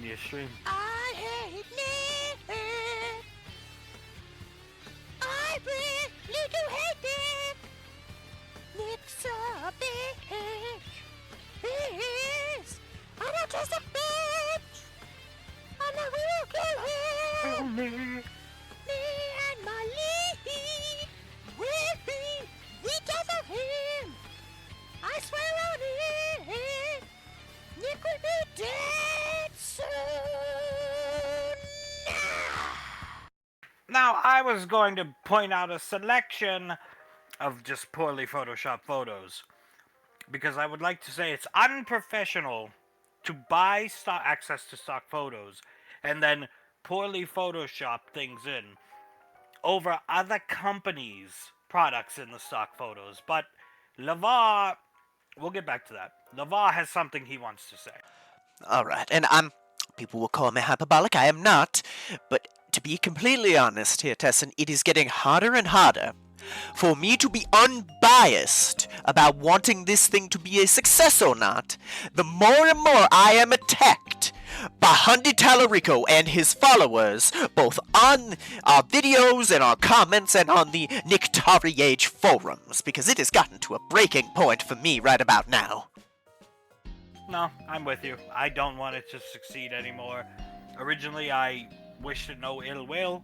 You stream. I hate Nick. I really do hate Nick. Nick's a bitch. He is. I'm not just a bitch. And I will kill him. Me and my league will be the death of him. I swear on it. Nick will be dead soon. Now, I was going to point out a selection of just poorly photoshopped photos because I would like to say it's unprofessional to buy access to stock photos and then poorly photoshop things in over other companies' products in the stock photos. But Lavar, we'll get back to that. Lavar has something he wants to say. Alright, and people will call me hyperbolic, I am not, but to be completely honest here, Tessen, it is getting harder and harder for me to be unbiased about wanting this thing to be a success or not. The more and more I am attacked by Hundi Talarico and his followers, both on our videos and our comments and on the Nictari Age forums, because it has gotten to a breaking point for me right about now. No, I'm with you. I don't want it to succeed anymore. Originally, I wished it no ill will.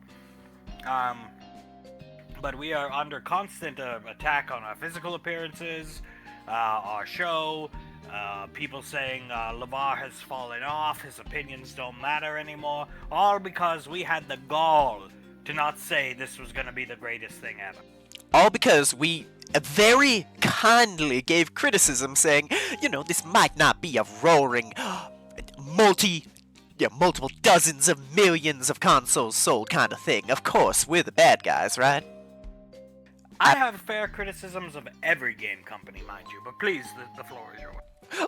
But we are under constant attack on our physical appearances, our show, people saying Lavar has fallen off, his opinions don't matter anymore, all because we had the gall to not say this was going to be the greatest thing ever. All because we very kindly gave criticism saying, this might not be a roaring, multiple dozens of millions of consoles sold kind of thing. Of course, we're the bad guys, right? I have fair criticisms of every game company, mind you, but please, the floor is yours.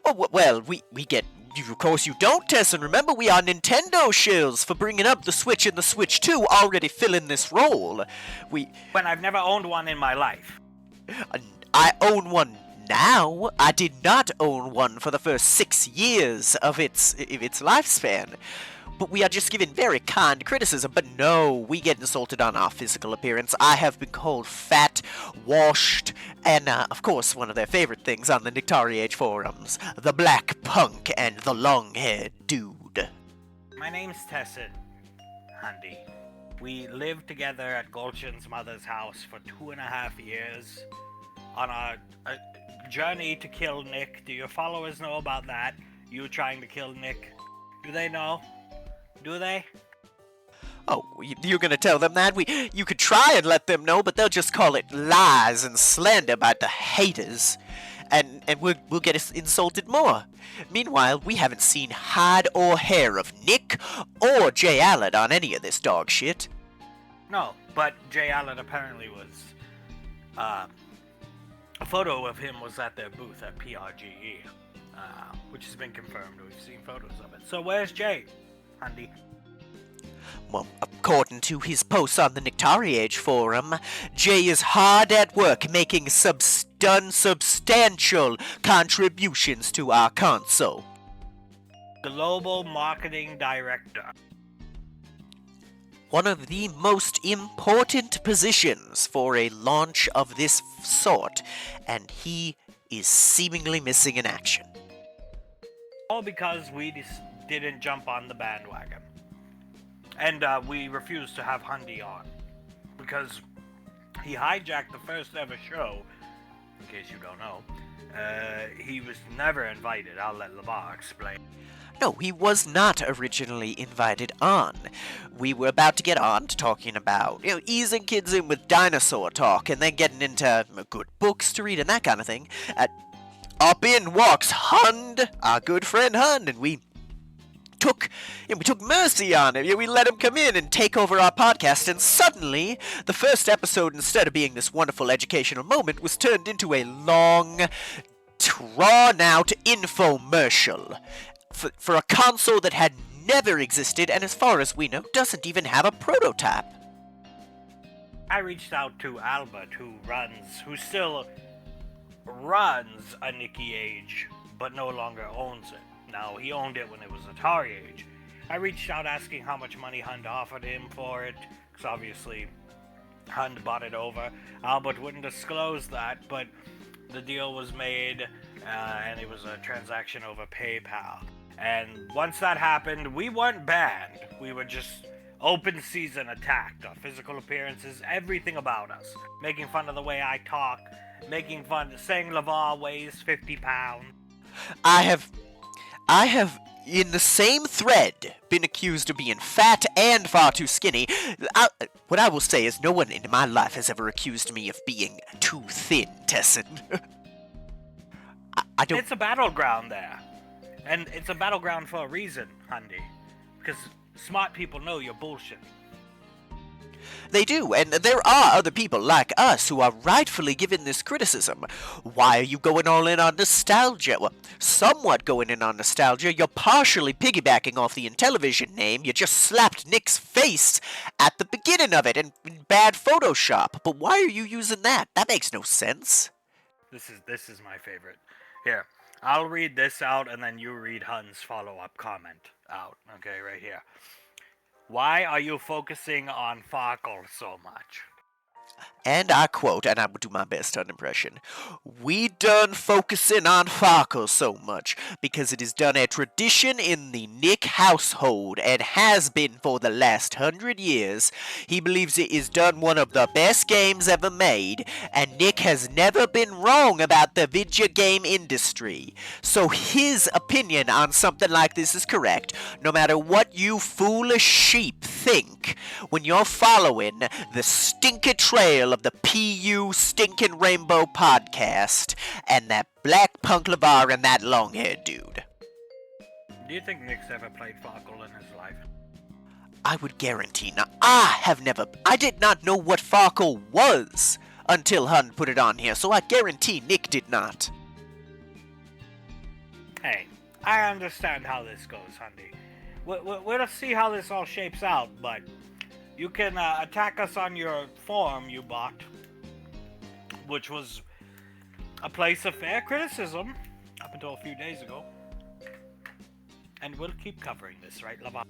Oh, well, we get... Of course you don't, Tessen. Remember, we are Nintendo shills for bringing up the Switch and the Switch 2 already fill in this role. When I've never owned one in my life. I own one now. I did not own one for the first 6 years of its lifespan. But we are just given very kind criticism. But no, we get insulted on our physical appearance. I have been called fat, washed, and of course one of their favorite things on the Nictari Age forums, the black punk and the long-haired dude. My name's Tessen, Handy. We lived together at Gulchin's mother's house for 2.5 years on a journey to kill Nick. Do your followers know about that? You trying to kill Nick? Do they know? Do they? Oh, you're gonna tell them that? You could try and let them know, but they'll just call it lies and slander by the haters. And we'll get insulted more. Meanwhile, we haven't seen hide or hair of Nick or Jay Allen on any of this dog shit. No, but Jay Allen apparently was, a photo of him was at their booth at PRGE, which has been confirmed. We've seen photos of it. So where's Jay, Andy? Well, according to his posts on the Nictari Age forum, Jay is hard at work making substantial contributions to our console. Global Marketing Director. One of the most important positions for a launch of this sort, and he is seemingly missing in action. All because we didn't jump on the bandwagon. And we refused to have Hundy on. Because he hijacked the first ever show, in case you don't know. He was never invited. I'll let Lavar explain. No, he was not originally invited on. We were about to get on to talking about, easing kids in with dinosaur talk and then getting into good books to read and that kind of thing. Up in walks Hund, our good friend Hund, and we took mercy on him. We let him come in and take over our podcast, and suddenly, the first episode, instead of being this wonderful educational moment, was turned into a long, drawn-out infomercial for a console that had never existed, and as far as we know, doesn't even have a prototype. I reached out to Albert, who still runs a Nicky Age, but no longer owns it. Now, he owned it when it was Atari Age. I reached out asking how much money Hund offered him for it, because obviously Hund bought it over. Albert wouldn't disclose that, but the deal was made, and it was a transaction over PayPal. And once that happened, we weren't banned. We were just open season attacked. Our physical appearances, everything about us. Making fun of the way I talk, making fun, saying LeVar weighs 50 pounds. I have, in the same thread, been accused of being fat and far too skinny. What I will say is no one in my life has ever accused me of being too thin, Tessen. I don't... It's a battleground there. And it's a battleground for a reason, Hundy. Because smart people know you're bullshit. They do, and there are other people like us who are rightfully given this criticism. Why are you going all in on nostalgia? Well, somewhat going in on nostalgia. You're partially piggybacking off the Intellivision name. You just slapped Nick's face at the beginning of it in bad Photoshop. But why are you using that? That makes no sense. This is my favorite. Here, I'll read this out and then you read Hun's follow-up comment out. Okay, right here. Why are you focusing on Farkle so much? And I quote, and I will do my best on impression, "We done focusing on Farkle so much because it is done a tradition in the Nick household and has been for the last 100 years. He believes it is done one of the best games ever made, and Nick has never been wrong about the video game industry. So his opinion on something like this is correct, no matter what you foolish sheep think, when you're following the stinky trail of the PU Stinkin' Rainbow podcast and that black punk LeVar and that long-haired dude." Do you think Nick's ever played Farkle in his life? I would guarantee not. I did not know what Farkle was until Hun put it on here, so I guarantee Nick did not. Hey, I understand how this goes, Hundy. We'll see how this all shapes out, but you can attack us on your forum you bought, which was a place of fair criticism up until a few days ago. And we'll keep covering this, right, LeVar?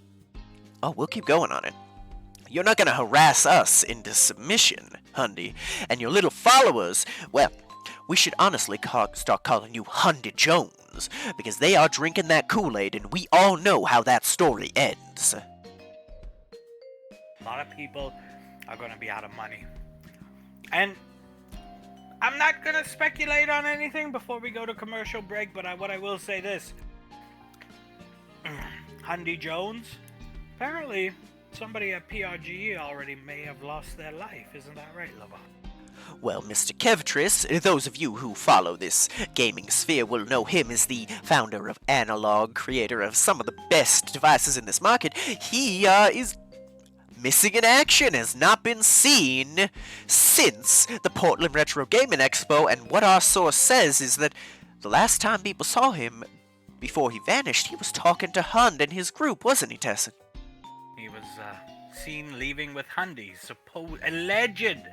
Oh, we'll keep going on it. You're not gonna harass us into submission, Hundy. And your little followers, well, we should honestly start calling you Hundy Jones, because they are drinking that Kool-Aid and we all know how that story ends. A lot of people are going to be out of money. And I'm not going to speculate on anything before we go to commercial break, but what I will say this. Hundy Jones, apparently somebody at PRGE already may have lost their life. Isn't that right, LeVar? Well, Mr. Kevtris, those of you who follow this gaming sphere will know him as the founder of Analog, creator of some of the best devices in this market. He is missing in action, has not been seen since the Portland Retro Gaming Expo, and what our source says is that the last time people saw him before he vanished, he was talking to Hund and his group, wasn't he, Tessen? He was seen leaving with Hundy, allegedly.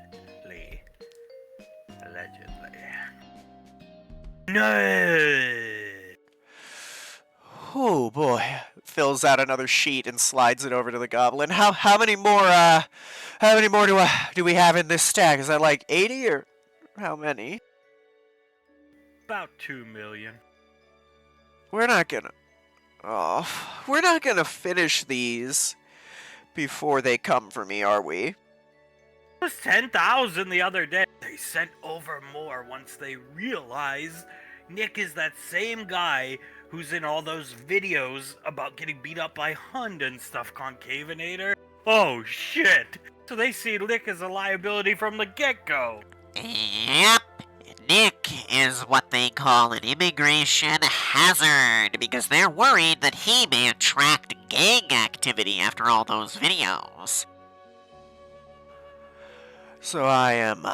No. Oh boy, fills out another sheet and slides it over to the goblin. How many more do we have in this stack? Is that like 80 or how many? About 2 million. We're not gonna finish these before they come for me, are we? It was 10,000 the other day. They sent over more once they realized Nick is that same guy who's in all those videos about getting beat up by Hund and stuff, Concavinator. Oh shit! So they see Nick as a liability from the get-go. Yep. Nick is what they call an immigration hazard because they're worried that he may attract gang activity after all those videos. So I am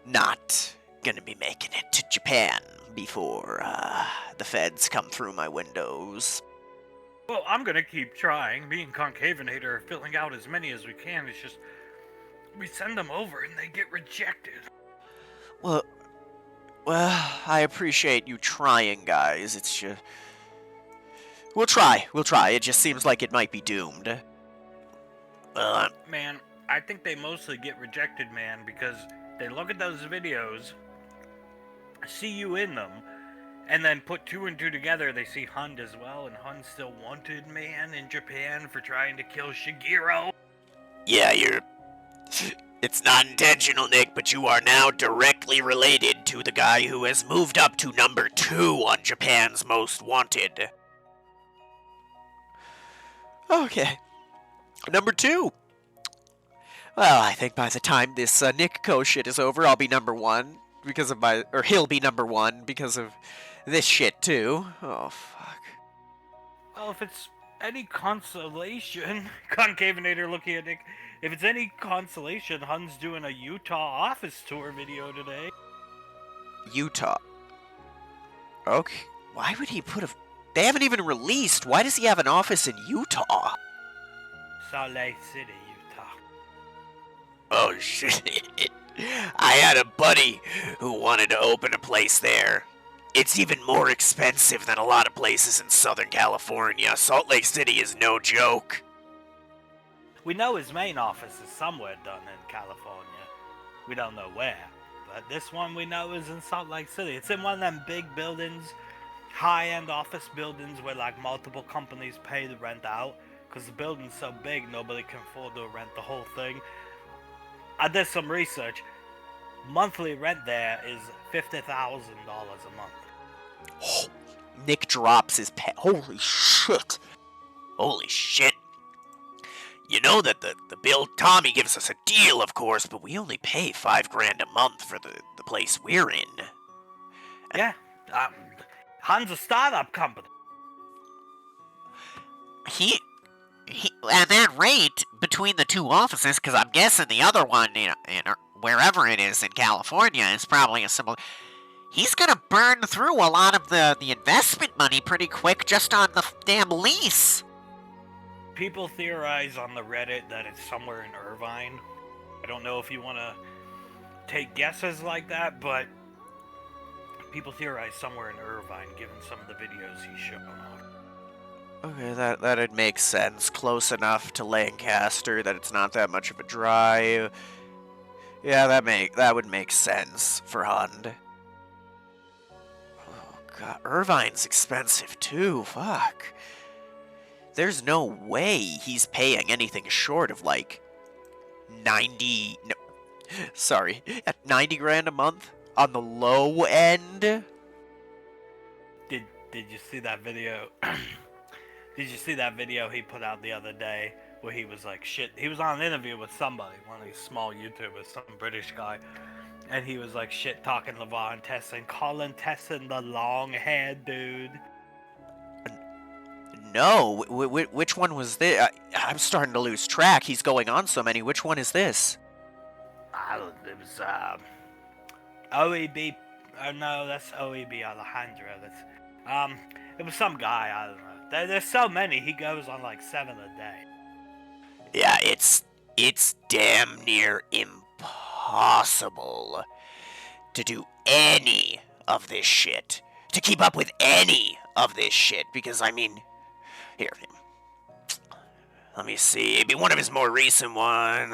not gonna be making it to Japan before the feds come through my windows. Well, I'm gonna keep trying. Me and Concavinator are filling out as many as we can. It's just we send them over and they get rejected. Well, I appreciate you trying, guys. It's just We'll try. We'll try. It just seems like it might be doomed. Man, I think they mostly get rejected, man, because they look at those videos, see you in them, and then put two and two together. They see Hund as well, and Hund's still wanted, man, in Japan for trying to kill Shigeru. Yeah, It's not intentional, Nick, but you are now directly related to the guy who has moved up to number 2 on Japan's Most Wanted. Okay. Number 2. Well, I think by the time this Nick Co shit is over, I'll be number 1 because of he'll be number 1 because of this shit too. Oh, fuck. Well, if it's any consolation, Concavinator looking at Nick, if it's any consolation, Hun's doing a Utah office tour video today. Utah. Okay. Why would he put a... They haven't even released. Why does he have an office in Utah? Salt Lake City, Utah. Oh, shit. I had a buddy who wanted to open a place there. It's even more expensive than a lot of places in Southern California. Salt Lake City is no joke. We know his main office is somewhere done in California. We don't know where. But this one we know is in Salt Lake City. It's in one of them big buildings, high-end office buildings where like multiple companies pay to rent out. Because the building's so big, nobody can afford to rent the whole thing. I did some research. Monthly rent there is $50,000 a month. Oh, Nick drops his pen. Holy shit. Holy shit. You know that the bill, Tommy gives us a deal, of course, but we only pay $5,000 a month for the place we're in. Yeah, Han's a startup company. He at that rate between the two offices, because I'm guessing the other one, wherever it is in California, is probably a similar. He's gonna burn through a lot of the investment money pretty quick just on the damn lease. People theorize on the Reddit that it's somewhere in Irvine. I don't know if you want to take guesses like that, but people theorize somewhere in Irvine, given some of the videos he's shown off. Okay, that'd make sense. Close enough to Lancaster that it's not that much of a drive. Yeah, that would make sense for Hund. Oh god, Irvine's expensive too. Fuck. There's no way he's paying anything short of like 90. No, sorry, at $90,000 a month on the low end. Did you see that video? Did you see that video he put out the other day where he was like, shit, he was on an interview with somebody, one of these small YouTubers, some British guy, and he was like shit talking LeVar and Tessen, calling Tessen the long-haired dude. No, which one was this? I'm starting to lose track. He's going on so many. Which one is this? It was OEB. Oh no, that's OEB Alejandro. That's it was some guy. I don't know. There's so many. He goes on like 7 a day. Yeah, it's damn near impossible to do any of this shit. To keep up with any of this shit, because I mean, here, let me see. It'd be one of his more recent ones.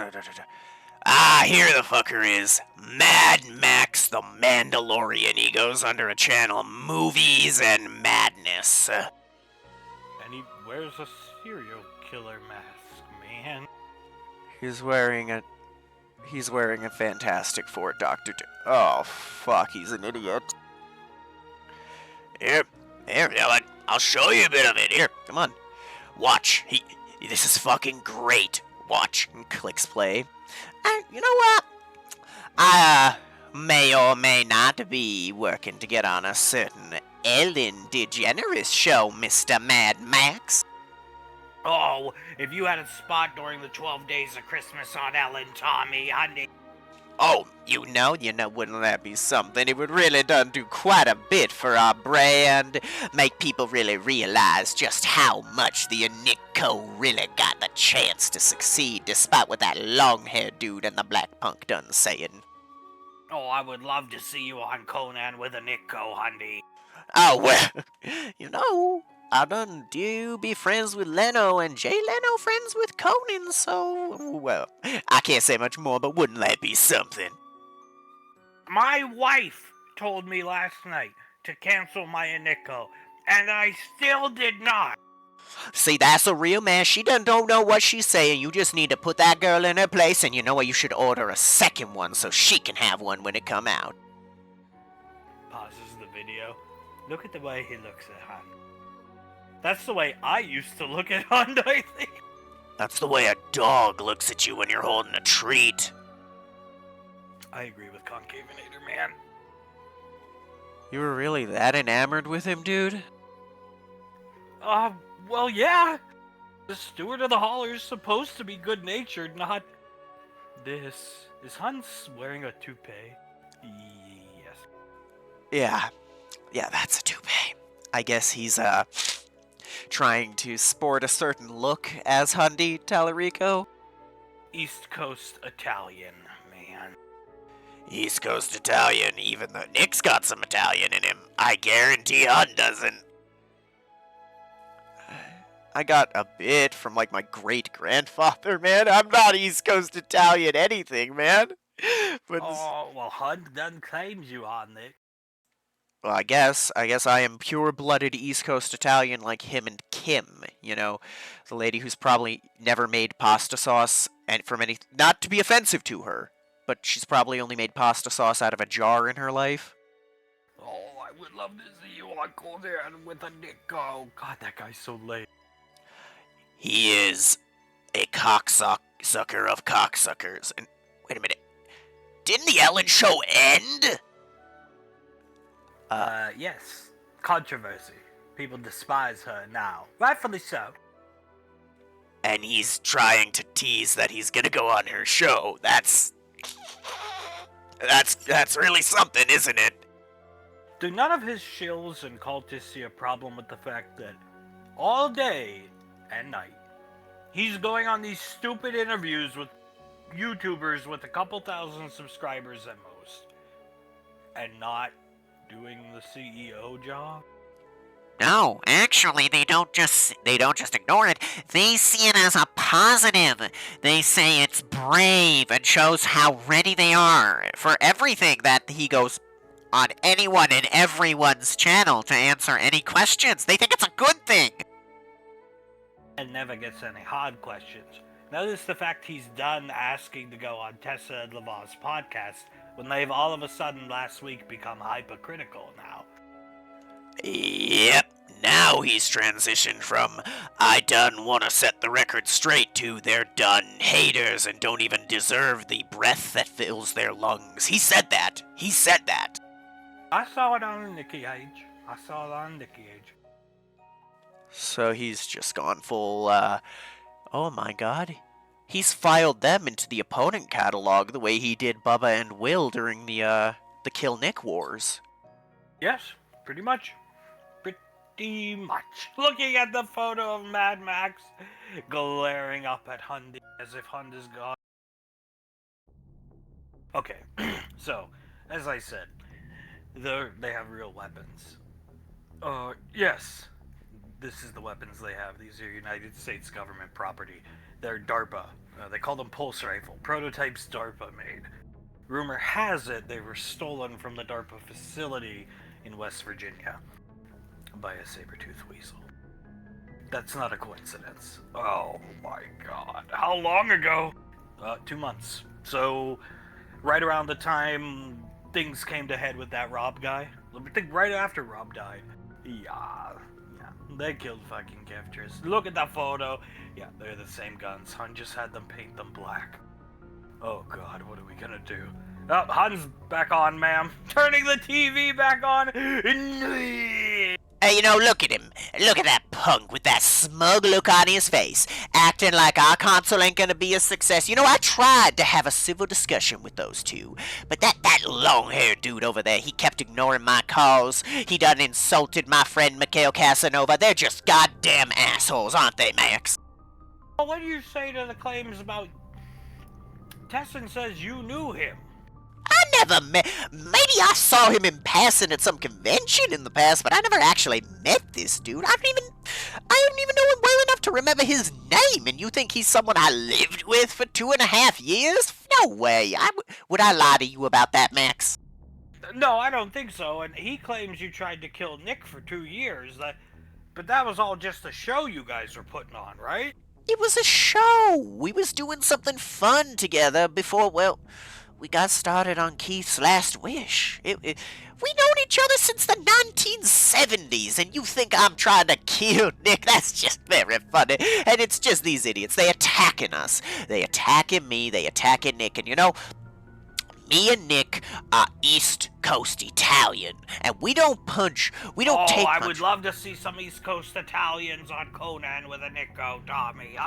Ah, here the fucker is. Mad Max the Mandalorian. He goes under a channel, Movies and Madness. And he wears a serial killer mask, man. He's wearing a Fantastic Four Doctor. Oh fuck, he's an idiot. Here, I'll show you a bit of it. Here, come on. Watch. This is fucking great. Watch. And clicks play. You know what? I may or may not be working to get on a certain Ellen DeGeneres show, Mr. Mad Max. Oh, if you had a spot during the 12 days of Christmas on Ellen, Tommy, honey. Oh, you know, wouldn't that be something? It would really do quite a bit for our brand. Make people really realize just how much the Nico really got the chance to succeed, despite what that long-haired dude and the black punk done saying. Oh, I would love to see you on Conan with a Nico, honey. Oh, well, you know, I done do be friends with Leno, and Jay Leno friends with Conan, so, well, I can't say much more, but wouldn't that be something? My wife told me last night to cancel my Nico, and I still did not. See, that's a real man. She don't know what she's saying. You just need to put that girl in her place, and you know what? You should order a second one so she can have one when it come out. Pauses the video. Look at the way he looks at Hunt. That's the way I used to look at Hunt, I think. That's the way a dog looks at you when you're holding a treat. I agree with Concavinator, man. You were really that enamored with him, dude? Well, yeah. The steward of the Holler's supposed to be good-natured, not this. Is Hunt's wearing a toupee? Yes. Yeah, that's a toupee. I guess he's, trying to sport a certain look as Hundy Talarico. East Coast Italian, man. East Coast Italian, even though Nick's got some Italian in him. I guarantee Hunt doesn't. I got a bit from, like, my great-grandfather, man. I'm not East Coast Italian anything, man. But, well, Hunt done claims you on, Nick. well, I guess I am pure-blooded East Coast Italian like him and Kim, you know, the lady who's probably never made pasta sauce, and from any, not to be offensive to her, but she's probably only made pasta sauce out of a jar in her life. Oh, I would love to see you on Cold Air with a Nick. Oh, God, that guy's so lame. He is a cocksucker of cocksuckers. And wait a minute, didn't the Ellen Show end? Yes. Controversy. People despise her now. Rightfully so. And he's trying to tease that he's gonna go on her show. That's really something, isn't it? Do none of his shills and cultists see a problem with the fact that all day and night he's going on these stupid interviews with YouTubers with a couple thousand subscribers at most, and not doing the CEO job? No, actually, they don't just ignore it. They see it as a positive. They say it's brave and shows how ready they are for everything that he goes on anyone and everyone's channel to answer any questions. They think it's a good thing. And never gets any hard questions. Notice the fact he's done asking to go on Tessa and Lavar's podcast when they've all of a sudden last week become hypercritical now. Yep, now he's transitioned from I done wanna set the record straight to they're done haters and don't even deserve the breath that fills their lungs. He said that. I saw it on Nicky Age. So he's just gone full, oh my god. He's filed them into the opponent catalog the way he did Bubba and Will during the Kill Nick Wars. Yes, pretty much. Looking at the photo of Mad Max, glaring up at Hundy as if Hundy's gone. Okay, so, as I said, they have real weapons. Yes. This is the weapons they have. These are United States government property. They're DARPA. They call them pulse rifle. Prototypes DARPA made. Rumor has it they were stolen from the DARPA facility in West Virginia by a saber-toothed weasel. That's not a coincidence. Oh my god. How long ago? 2 months. So, right around the time things came to head with that Rob guy. I think right after Rob died. Yeah. They killed fucking gifters. Look at that photo. Yeah, they're the same guns. Hun just had them paint them black. Oh god, what are we gonna do? Oh, Hun's back on, ma'am. Turning the TV back on. Hey, you know, look at him. Look at that punk with that smug look on his face, acting like our console ain't gonna be a success. You know, I tried to have a civil discussion with those two, but that long-haired dude over there, he kept ignoring my calls. He done insulted my friend Mikhail Casanova. They're just goddamn assholes, aren't they, Max? What do you say to the claims about... Tessen says you knew him. I never met. Maybe I saw him in passing at some convention in the past, but I never actually met this dude. I don't even know him well enough to remember his name. And you think he's someone I lived with for 2.5 years? No way. Would I lie to you about that, Max? No, I don't think so. And he claims you tried to kill Nick for 2 years. But that was all just a show you guys were putting on, right? It was a show. We was doing something fun together before, well, we got started on Keith's last wish. We known each other since the 1970s, and you think I'm trying to kill Nick? That's just very funny. And it's just these idiots. They attacking us. They attacking me. They attacking Nick. And you know, me and Nick are East Coast Italian, and we don't punch. We don't take I punch. would love to see some East Coast Italians on Conan with a Nico, Tommy.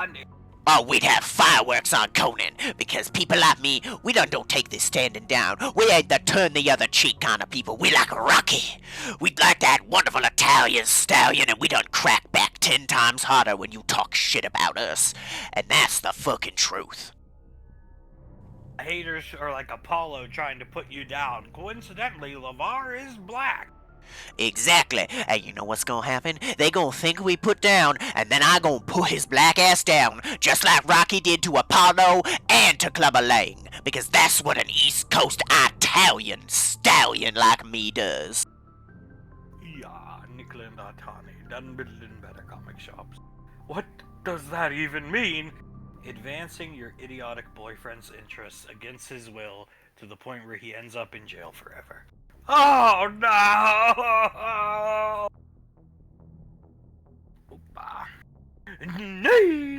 Oh, we'd have fireworks on Conan, because people like me, we don't take this standing down. We ain't the turn the other cheek kind of people. We like Rocky. We'd like that wonderful Italian stallion, and we don't crack back 10 times harder when you talk shit about us. And that's the fucking truth. Haters are like Apollo trying to put you down. Coincidentally, LeVar is black. Exactly. And you know what's gonna happen? They gonna think we put down, and then I gonna put his black ass down, just like Rocky did to Apollo and to Clubber Lang, because that's what an East Coast Italian stallion like me does. Yeah, Nicola and Artani, done building better comic shops. What does that even mean? Advancing your idiotic boyfriend's interests against his will to the point where he ends up in jail forever. Oh no! Oopa. Nay!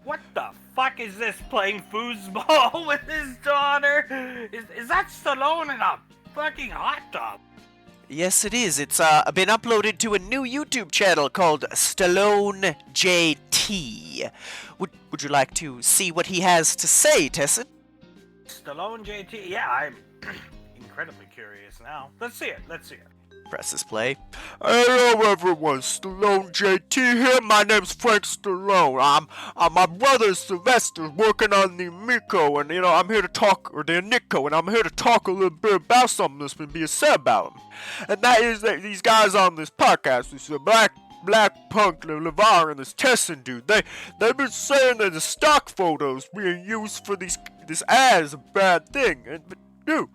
What the fuck is this, playing foosball with his daughter? Is that Stallone in a fucking hot tub? Yes, it is. It's been uploaded to a new YouTube channel called Stallone JT. Would you like to see what he has to say, Tessen? Stallone JT? Yeah, I'm incredibly curious now. Let's see it. Presses play. Hello everyone, Stallone JT here. My name's Frank Stallone. I'm my brother Sylvester working on the Miko, and I'm here to talk, or the Nico, and I'm here to talk a little bit about something that's been being said about him. And that is that these guys on this podcast, this Black Punk, LeVar, and this Tessen dude, they've been saying that the stock photos being used for this ad is a bad thing. But dude,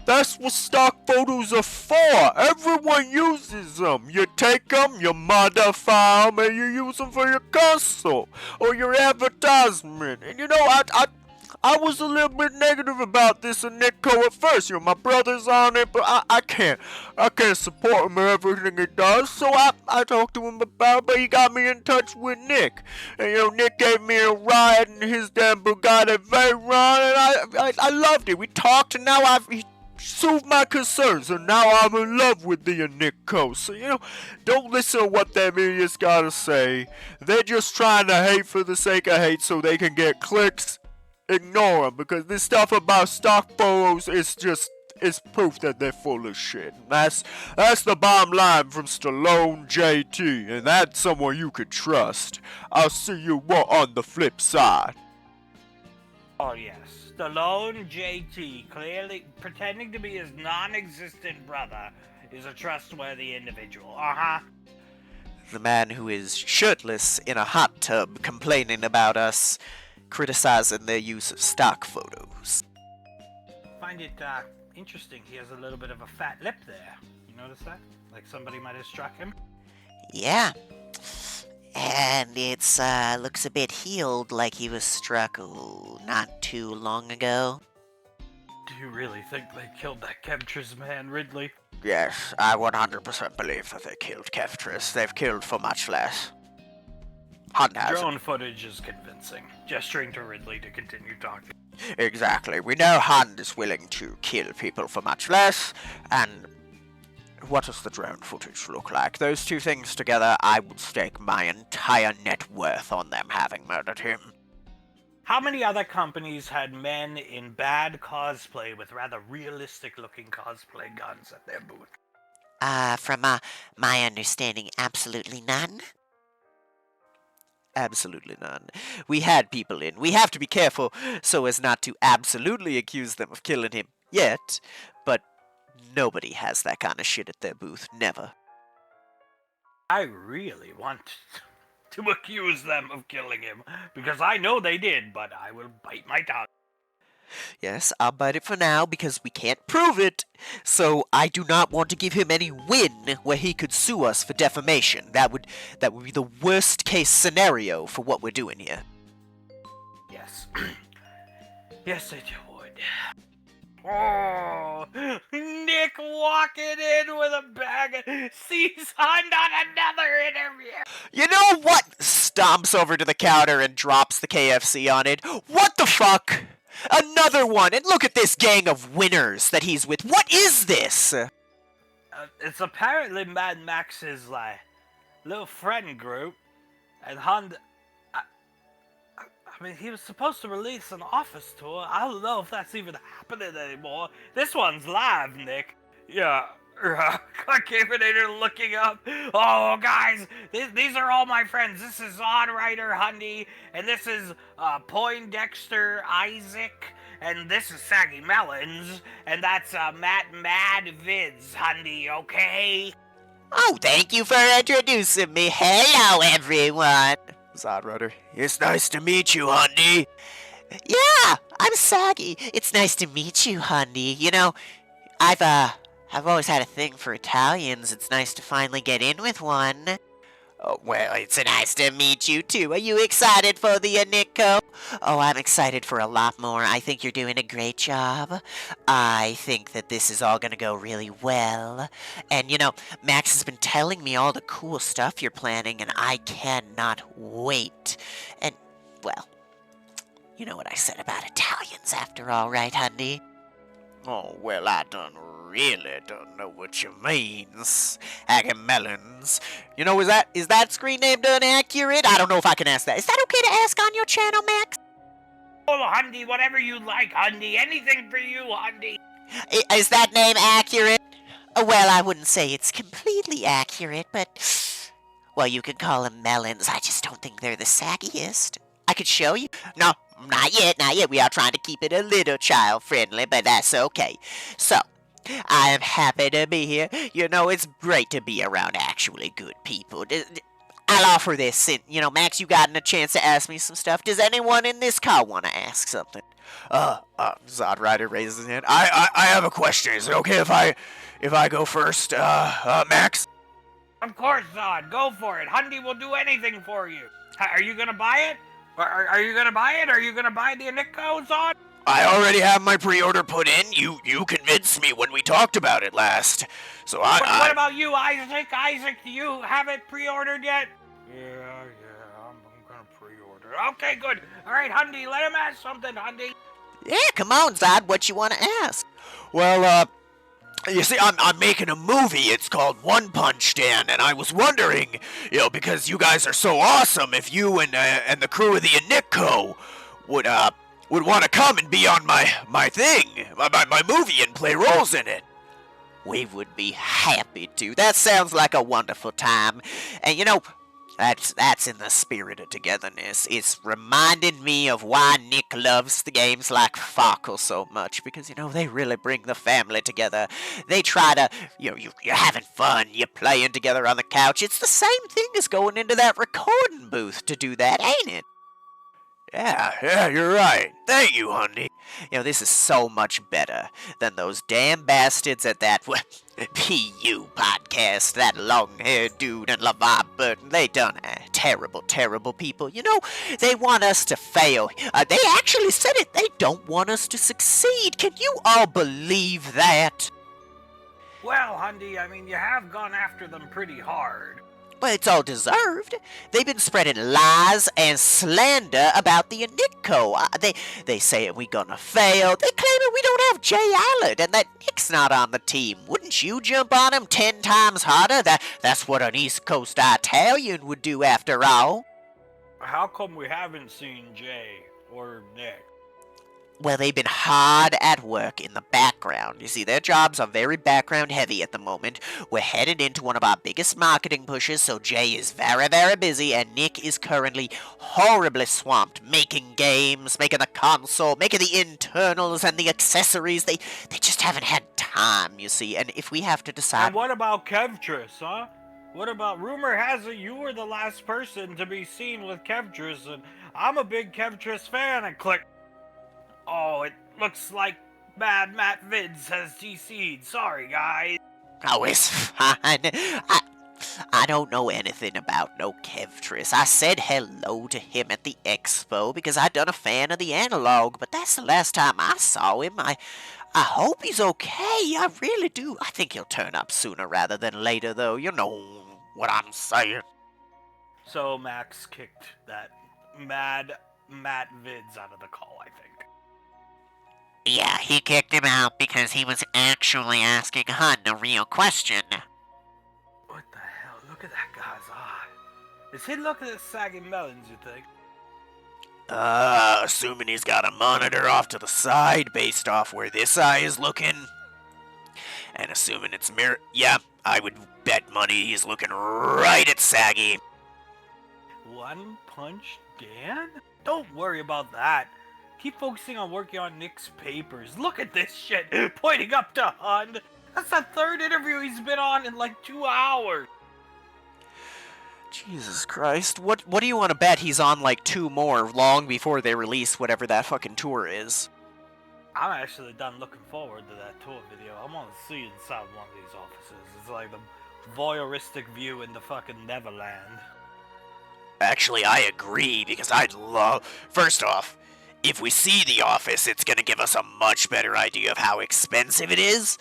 that's what stock photos are for. Everyone uses them. You take them, you modify them, and you use them for your console or your advertisement. And I was a little bit negative about this and Nico at first. My brother's on it, but I can't support him in everything he does. So I talked to him about it, but he got me in touch with Nick. And Nick gave me a ride in his damn Bugatti Veyron, and I loved it. We talked, and now he soothed my concerns, and now I'm in love with the Nico. So, don't listen to what them idiots gotta say. They're just trying to hate for the sake of hate so they can get clicks. Ignore them, because this stuff about stock photos is proof that they're full of shit. That's the bottom line from Stallone JT, and that's someone you could trust. I'll see you on the flip side. Oh yes, Stallone JT, clearly pretending to be his non-existent brother, is a trustworthy individual. The man who is shirtless in a hot tub complaining about us criticizing their use of stock photos. Find it interesting. He has a little bit of a fat lip there. You notice that? Like somebody might have struck him. Yeah. And it's looks a bit healed, like he was struck not too long ago. Do you really think they killed that Chemtrails man, Ridley? Yes, I 100% believe that they killed Keftress. They've killed for much less. Hunt has. Drone footage is convincing. Gesturing to Ridley to continue talking. Exactly. We know Hunt is willing to kill people for much less, and what does the drone footage look like? Those two things together, I would stake my entire net worth on them having murdered him. How many other companies had men in bad cosplay with rather realistic-looking cosplay guns at their booth? From my understanding, absolutely none. Absolutely none. We had people in. We have to be careful so as not to absolutely accuse them of killing him yet, but nobody has that kind of shit at their booth. Never. I really want to accuse them of killing him because I know they did, but I will bite my tongue. Yes, I'll bite it for now because we can't prove it. So I do not want to give him any win where he could sue us for defamation. That would be the worst case scenario for what we're doing here. Yes. Yes, it would. Oh, Nick walking in with a bag of seasoned on another interview. You know what? Stomps over to the counter and drops the KFC on it. What the fuck? Another one! And look at this gang of winners that he's with. What is this? It's apparently Mad Max's little friend group, and Honda. I mean, he was supposed to release an office tour. I don't know if that's even happening anymore. This one's live, Nick. Yeah. I came in here looking up. Oh, guys, these are all my friends. This is Odd Rider Hundy, and this is Poindexter Isaac, and this is Saggy Melons, and that's Mad Vids Hundy, okay? Oh, thank you for introducing me. Hello, everyone. Zodrudder, it's nice to meet you, honey. Yeah, I'm Saggy. It's nice to meet you, Hundy. You know, I've always had a thing for Italians. It's nice to finally get in with one. Oh, well, it's nice to meet you, too. Are you excited for the Nico? Oh, I'm excited for a lot more. I think you're doing a great job. I think that this is all going to go really well. And, you know, Max has been telling me all the cool stuff you're planning, and I cannot wait. And, well, you know what I said about Italians after all, right, Hundy? Oh, well, I really don't know what you means, Agamemnons. You know, is that screen name done accurate? I don't know if I can ask that. Is that okay to ask on your channel, Max? Oh, Hundy, whatever you like, Hundy. Anything for you, Hundy. Is that name accurate? Well, I wouldn't say it's completely accurate, but... Well, you could call them melons. I just don't think they're the saggiest. I could show you. No, not yet, not yet. We are trying to keep it a little child-friendly, but that's okay. So, I am happy to be here. You know, it's great to be around actually good people. I'll offer this. You know, Max, you gotten a chance to ask me some stuff. Does anyone in this car want to ask something? Zodrider raises his hand. I have a question. Is it okay if I go first, Max? Of course, Zod. Go for it. Hundy will do anything for you. Are you gonna buy it? Are you gonna buy it? Are you gonna buy the Nico, Zod? I already have my pre-order put in. You convinced me when we talked about it last. So What about you, Isaac? Isaac, do you have it pre-ordered yet? Yeah, I'm gonna pre-order. Okay, good. All right, Hundy, let him ask something, Hundy. Yeah, come on, Zod. What you want to ask? Well, you see, I'm making a movie. It's called One Punch Dan, and I was wondering, you know, because you guys are so awesome, if you and the crew of the Nico would want to come and be on my thing, my movie, and play roles in it. We would be happy to. That sounds like a wonderful time. And you know, that's in the spirit of togetherness. It's reminded me of why Nick loves the games like Farkle so much, because, you know, they really bring the family together. They try to, you know, you're having fun, you're playing together on the couch. It's the same thing as going into that recording booth to do that, ain't it? Yeah, you're right. Thank you, honey. You know, this is so much better than those damn bastards at that PU podcast, that long-haired dude and LeVar Burton. They done terrible, terrible people. You know, they want us to fail. They actually said it. They don't want us to succeed. Can you all believe that? Well, Hundy, I mean, you have gone after them pretty hard. Well, it's all deserved. They've been spreading lies and slander about the Nico. They say we gonna fail. They claim we don't have Jay Allard and that Nick's not on the team. Wouldn't you jump on him 10 times harder? That's what an East Coast Italian would do after all. How come we haven't seen Jay or Nick? Well, they've been hard at work in the background. You see, their jobs are very background heavy at the moment. We're headed into one of our biggest marketing pushes, so Jay is very, very busy, and Nick is currently horribly swamped making games, making the console, making the internals and the accessories. They just haven't had time, you see, and if we have to decide... And what about Kevtris, huh? What about, rumor has it you were the last person to be seen with Kevtris, and I'm a big Kevtris fan, and click. Oh, it looks like Mad Matt Vids has DC'd. Sorry, guys. Oh, it's fine. I don't know anything about no Kevtris. I said hello to him at the expo because I'd done a fan of the analog, but that's the last time I saw him. I hope he's okay. I really do. I think he'll turn up sooner rather than later, though. You know what I'm saying. So Max kicked that Mad Matt Vids out of the call, I think. Yeah, he kicked him out because he was actually asking Hun a real question. What the hell? Look at that guy's eye. Is he looking at sagging melons, you think? Assuming he's got a monitor off to the side based off where this eye is looking. And assuming it's mirror... Yeah, I would bet money he's looking right at Saggy. One Punch Dan? Don't worry about that. Keep focusing on working on Nick's papers. Look at this shit, pointing up to Hun. That's the third interview he's been on in like 2 hours. Jesus Christ, what do you want to bet he's on like 2 more long before they release whatever that fucking tour is? I'm actually done looking forward to that tour video. I want to see inside one of these offices. It's like the voyeuristic view in the fucking Neverland. Actually, I agree, because I'd love... First off, if we see the office, it's gonna give us a much better idea of how expensive it is.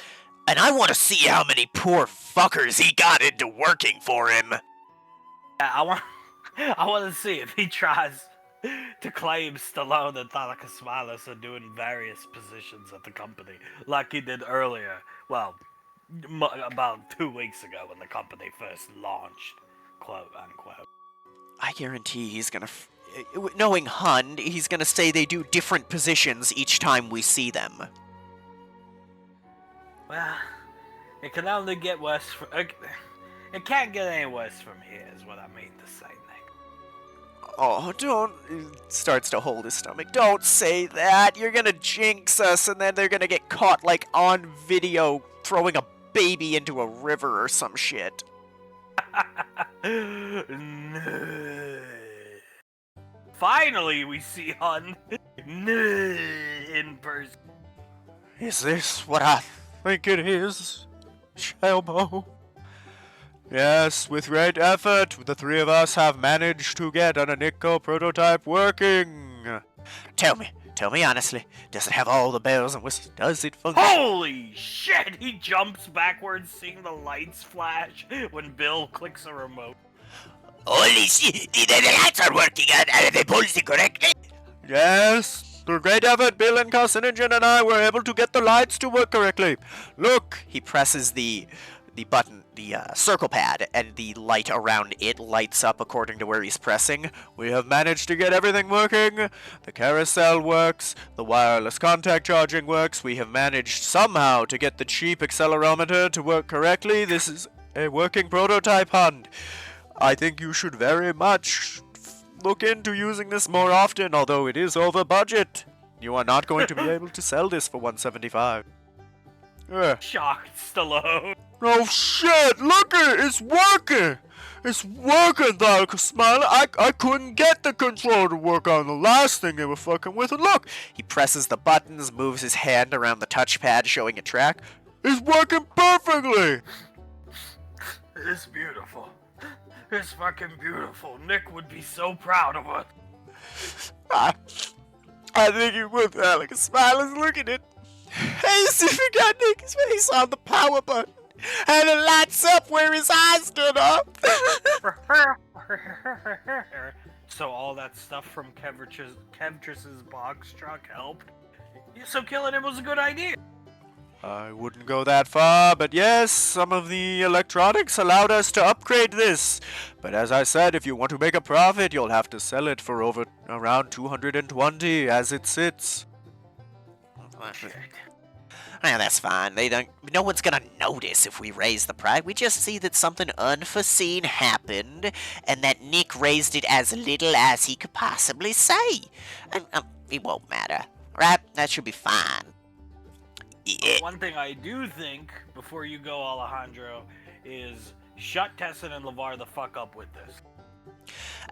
And I want to see how many poor fuckers he got into working for him. Yeah, I want to see if he tries to claim Stallone and Thalaka Smiles are doing various positions at the company, like he did earlier. Well, about 2 weeks ago when the company first launched, quote unquote. I guarantee he's gonna... Knowing Hun, he's gonna say they do different positions each time we see them. Well, it can only get worse. It can't get any worse from here, is what I mean to say, Nick. Oh, don't... He starts to hold his stomach. Don't say that! You're gonna jinx us, and then they're gonna get caught, like, on video throwing a baby into a river or some shit. No. Finally, we see Hun in person. Is this what I think it is, Shelbo? Yes, with great effort, the 3 of us have managed to get an Nico prototype working. Tell me honestly, does it have all the bells and whistles? Does it function? Holy shit! He jumps backwards, seeing the lights flash when Bill clicks a remote. Holy shit, the lights are working, are they pulsing correctly? Yes, through great effort, Bill and Carcinogen and I were able to get the lights to work correctly. Look! He presses the button, the circle pad, and the light around it lights up according to where he's pressing. We have managed to get everything working. The carousel works, the wireless contact charging works. We have managed somehow to get the cheap accelerometer to work correctly. This is a working prototype, Hun. I think you should very much look into using this more often, although it is over budget. You are not going to be able to sell this for $175. Shocked Stallone. Oh shit, look at it, it's working! It's working, Thalaka Smiley. I couldn't get the controller to work on the last thing they were fucking with, and look! He presses the buttons, moves his hand around the touchpad showing a track. It's working perfectly! It's beautiful. It's fucking beautiful. Nick would be so proud of us. I think you would, Thalaka Smiley. Look at it. Hey, see if you got Nick's face on the power button. And it lights up where his eyes stood up. So all that stuff from Kevtris's box truck helped? So killing him was a good idea. I wouldn't go that far, but yes, some of the electronics allowed us to upgrade this. But as I said, if you want to make a profit, you'll have to sell it for around 220 as it sits. Shit. Well, that's fine. No one's gonna notice if we raise the price. We just see that something unforeseen happened, and that Nick raised it as little as he could possibly say. And it won't matter, right? That should be fine. Yeah. One thing I do think, before you go, Alejandro, is shut Tessen and LeVar the fuck up with this.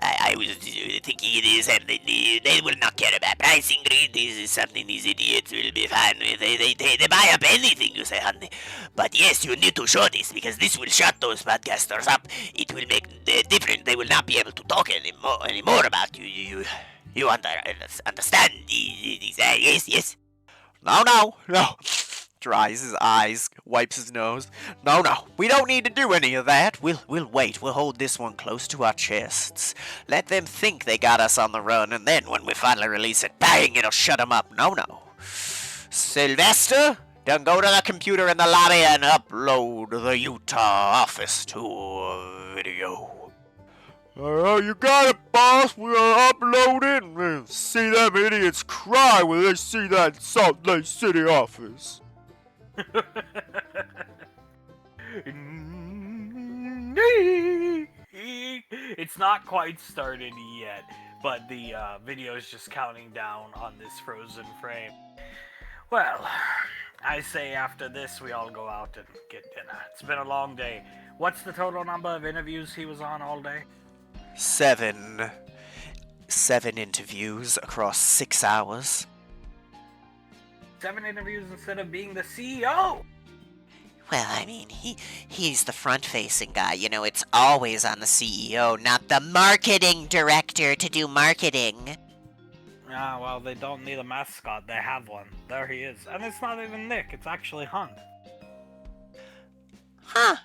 I was thinking it is something they will not care about pricing. This is something these idiots will be fine with. They buy up anything, you say, honey. But yes, you need to show this because this will shut those podcasters up. It will make the difference. They will not be able to talk anymore about you. You understand? Yes. No. Dries his eyes, wipes his nose. No, we don't need to do any of that. We'll wait. We'll hold this one close to our chests. Let them think they got us on the run, and then when we finally release it, bang, it'll shut them up. No. Sylvester, then go to the computer in the lobby and upload the Utah office tour video. You got it, boss. We're gonna upload it and see them idiots cry when they see that Salt Lake City office. It's not quite started yet, but the video is just counting down on this frozen frame. Well, I say after this we all go out and get dinner. It's been a long day. What's the total number of interviews he was on all day? 7 interviews across 6 hours. 7 interviews instead of being the CEO. Well, I mean, he's the front-facing guy. You know, it's always on the CEO, not the marketing director to do marketing. Ah, well, they don't need a mascot. They have one. There he is. And it's not even Nick. It's actually Hunt. Huh.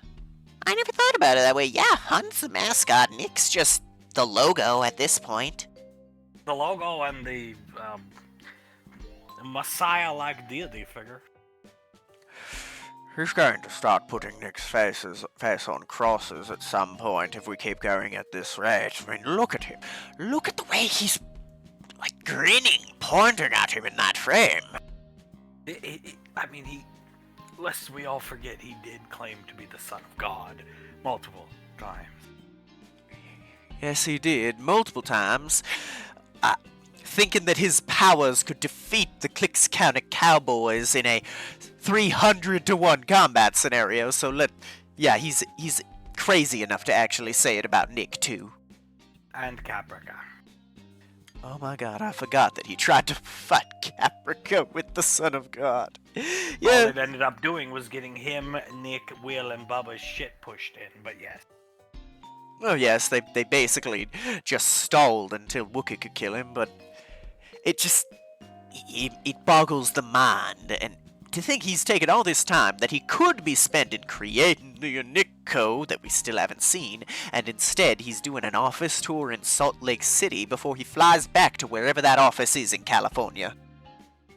I never thought about it that way. Yeah, Hunt's the mascot. Nick's just the logo at this point. The logo and the Messiah-like deity figure. He's going to start putting Nick's face on crosses at some point if we keep going at this rate. I mean, look at him. Look at the way he's, like, grinning, pointing at him in that frame. Lest we all forget, he did claim to be the son of God multiple times. Yes, he did, multiple times. Thinking that his powers could defeat the Clicks County Cowboys in a 300-to-1 combat scenario, he's crazy enough to actually say it about Nick, too. And Caprica. Oh my god, I forgot that he tried to fight Caprica with the Son of God. Yeah. All it ended up doing was getting him, Nick, Will, and Bubba's shit pushed in, but yes. Oh yes, they basically just stalled until Wookiee could kill him, but it boggles the mind, and to think he's taken all this time that he could be spending creating the Nico that we still haven't seen, and instead he's doing an office tour in Salt Lake City before he flies back to wherever that office is in California.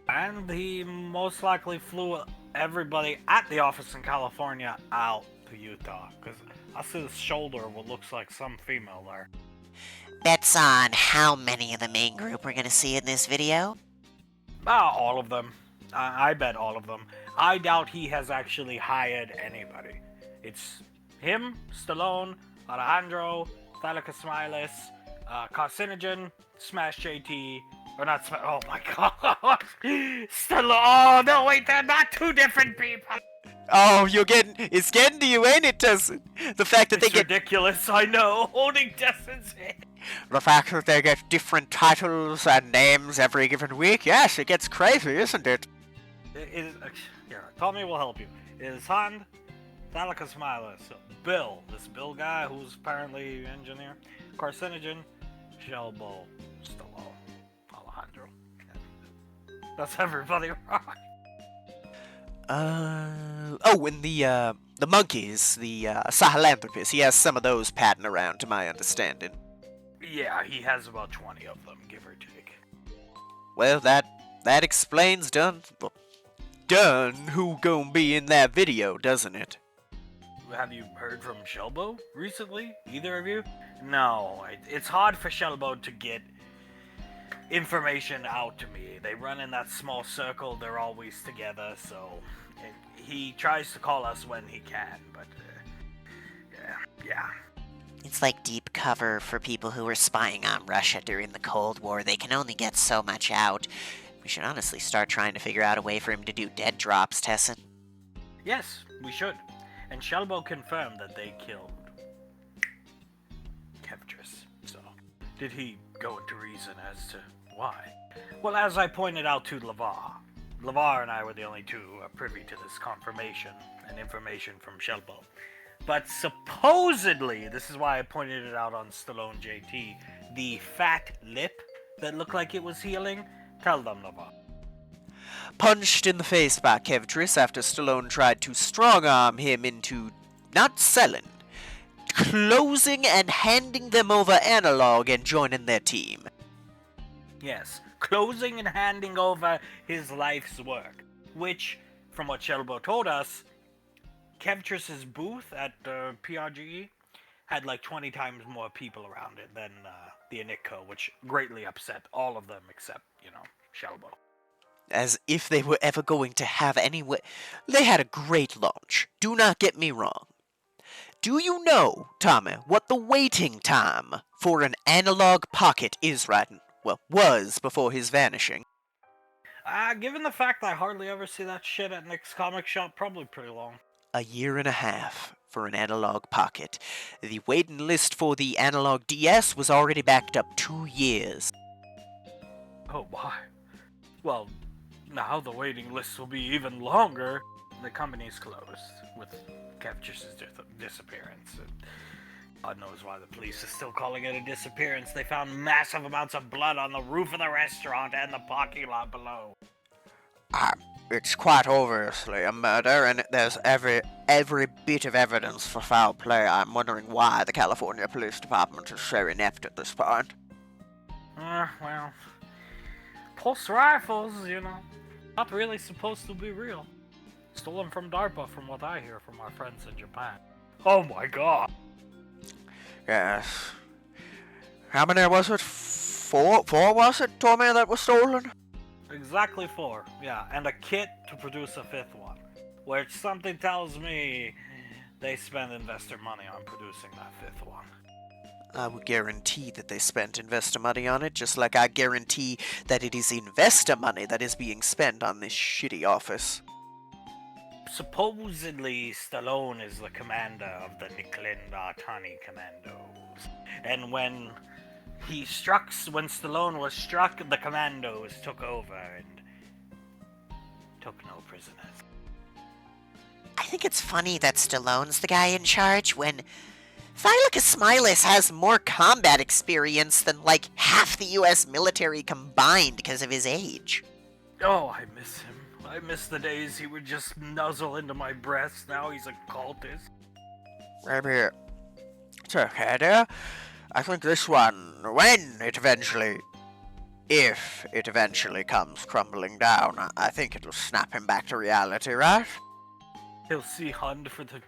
And he most likely flew everybody at the office in California out to Utah, because I see the shoulder of what looks like some female there. Bets on how many of the main group we're gonna see in this video? All of them. I bet all of them. I doubt he has actually hired anybody. It's him, Stallone, Alejandro, Thalica Smiles, Carcinogen, Smash JT, or not Smash. Oh my god! Stallone! Oh no, wait, they're not two different people! Oh, it's getting to you, ain't it, Tessen? The fact that It's they get ridiculous, I know, holding Tessen's head. The fact that they get different titles and names every given week, yes, it gets crazy, isn't it? Here, Tommy will help you. It is Han, Thalica Smiles, Bill, this Bill guy who's apparently an engineer, Carcinogen, Shelbo, Stallone, Alejandro. That's everybody right. And the monkeys, the Sahelanthropus, he has some of those patting around, to my understanding. Yeah, he has about 20 of them, give or take. Well, that explains done who gonna be in that video, doesn't it? Have you heard from Shelbo recently? Either of you? No, it's hard for Shelbo to get information out to me. They run in that small circle, they're always together, so he tries to call us when he can, but yeah. It's like deep cover for people who were spying on Russia during the Cold War. They can only get so much out. We should honestly start trying to figure out a way for him to do dead drops, Tessen. Yes, we should. And Shelbo confirmed that they killed Kevtris. So, did he go into reason as to why? Well, as I pointed out to Lavar and I were the only two privy to this confirmation and information from Shelbo. But supposedly, this is why I pointed it out on Stallone JT, the fat lip that looked like it was healing, tell them, Lavar. Punched in the face by Kevtris after Stallone tried to strong-arm him into not selling, closing and handing them over Analog and joining their team. Yes, closing and handing over his life's work, which, from what Shelbo told us, Kevtris's booth at PRGE had like 20 times more people around it than the Anikko, which greatly upset all of them except, Shelbo. As if they were ever going to have any way. They had a great launch, do not get me wrong. Do you know, Tommy, what the waiting time for an Analog Pocket is was before his vanishing? Given the fact I hardly ever see that shit at Nick's comic shop, probably pretty long. A year and a half for an Analog Pocket. The waiting list for the Analog DS was already backed up 2 years. Oh, why? Well, now the waiting list will be even longer. The company's closed with Kevtris' disappearance. God knows why the police is still calling it a disappearance. They found massive amounts of blood on the roof of the restaurant and the parking lot below. It's quite obviously a murder, and there's every bit of evidence for foul play. I'm wondering why the California Police Department is so inept at this point. Well, pulse rifles, not really supposed to be real. Stolen from DARPA, from what I hear from our friends in Japan. Oh my god. Yes. How many was it? Four was it, Tommy, that was stolen? Exactly 4, yeah, and a kit to produce a 5th one. Which something tells me they spend investor money on producing that 5th one. I would guarantee that they spent investor money on it, just like I guarantee that it is investor money that is being spent on this shitty office. Supposedly, Stallone is the commander of the Niklin Artani Commandos. And when Stallone was struck, the Commandos took over and took no prisoners. I think it's funny that Stallone's the guy in charge when Thylicus Smilus has more combat experience than like half the US military combined because of his age. Oh, I miss him. I miss the days he would just nuzzle into my breast. Now he's a cultist. Maybe it's okay, dear. I think this one, if it eventually comes crumbling down, I think it'll snap him back to reality, right? He'll see Hund for the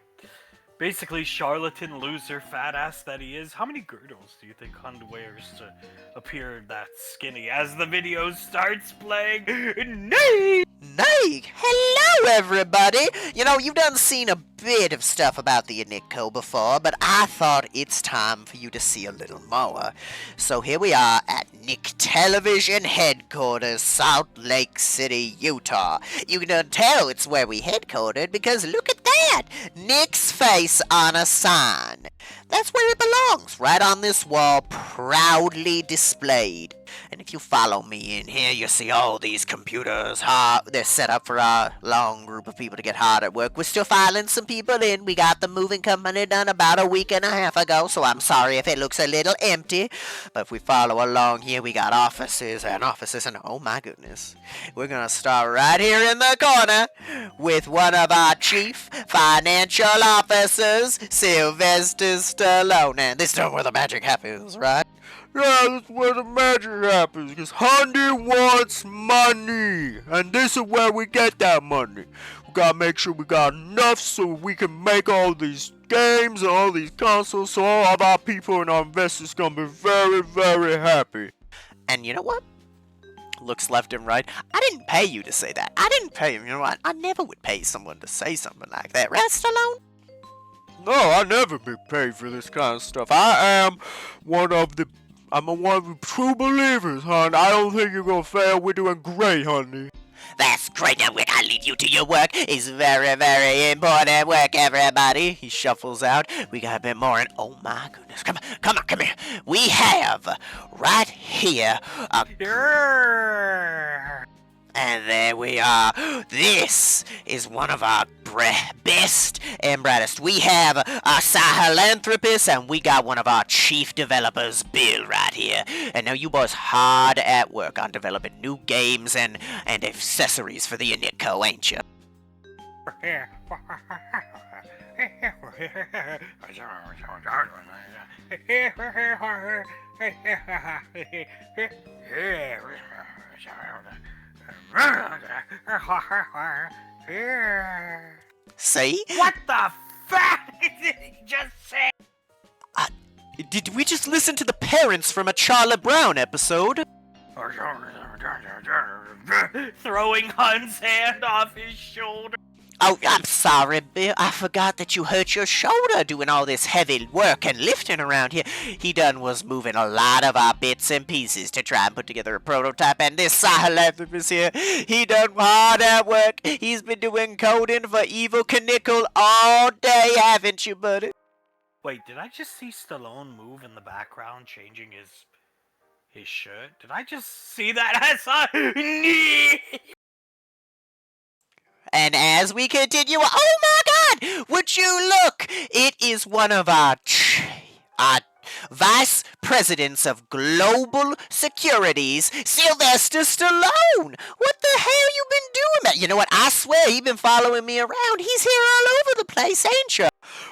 basically charlatan loser fat ass that he is. How many girdles do you think Hund wears to appear that skinny as the video starts playing? Nay! Nay! Hello, everybody! You've done seen a bit of stuff about the Anikko before, but I thought it's time for you to see a little more. So here we are at Nick Television headquarters, Salt Lake City, Utah. You can tell it's where we headquartered because look at that! Nick's face on a sign. That's where it belongs, right on this wall, proudly displayed. And if you follow me in here, you see all these computers. They're set up for our long group of people to get hard at work. We're still filing some people in. We got the moving company done about a week and a half ago, so I'm sorry if it looks a little empty. But if we follow along here, we got offices, and oh my goodness. We're gonna start right here in the corner with one of our chief financial officers, Sylvester Stallone. And this is where the magic happens, right? Yeah, that's where the magic happens, because Hundy wants money, and this is where we get that money. We gotta make sure we got enough so we can make all these games and all these consoles, so all of our people and our investors gonna be very, very happy. And you know what? Looks left and right. I didn't pay you to say that. I didn't pay him. You know what? I never would pay someone to say something like that. Right, Stallone? No, I never be paid for this kind of stuff. I'm one of the true believers, hon. I don't think you're gonna fail. We're doing great, honey. That's great. Now we gotta leave you to your Work is very, very important work, everybody. He shuffles out. We got a bit more, and oh my goodness. Come here. We have right here a And there we are. This is one of our best and brightest. We have our philanthropist, and we got one of our chief developers, Bill, right here. And now you boys hard at work on developing new games and accessories for the Nitco, ain't you? See? What the fuck did he just say? Did we just listen to the parents from a Charlie Brown episode? Throwing Hun's hand off his shoulder. Oh, I'm sorry, Bill. I forgot that you hurt your shoulder doing all this heavy work and lifting around here. He done was moving a lot of our bits and pieces to try and put together a prototype, and this philanthropist here, he done hard at work. He's been doing coding for Evil Knickel all day, haven't you, buddy? Wait, did I just see Stallone move in the background, changing his shirt? Did I just see that? I saw. And as we continue, oh my God! Would you look? It is one of our vice presidents of global securities, Sylvester Stallone. What the hell you been doing, man? You know what? I swear he been following me around. He's here all over the place, ain't you?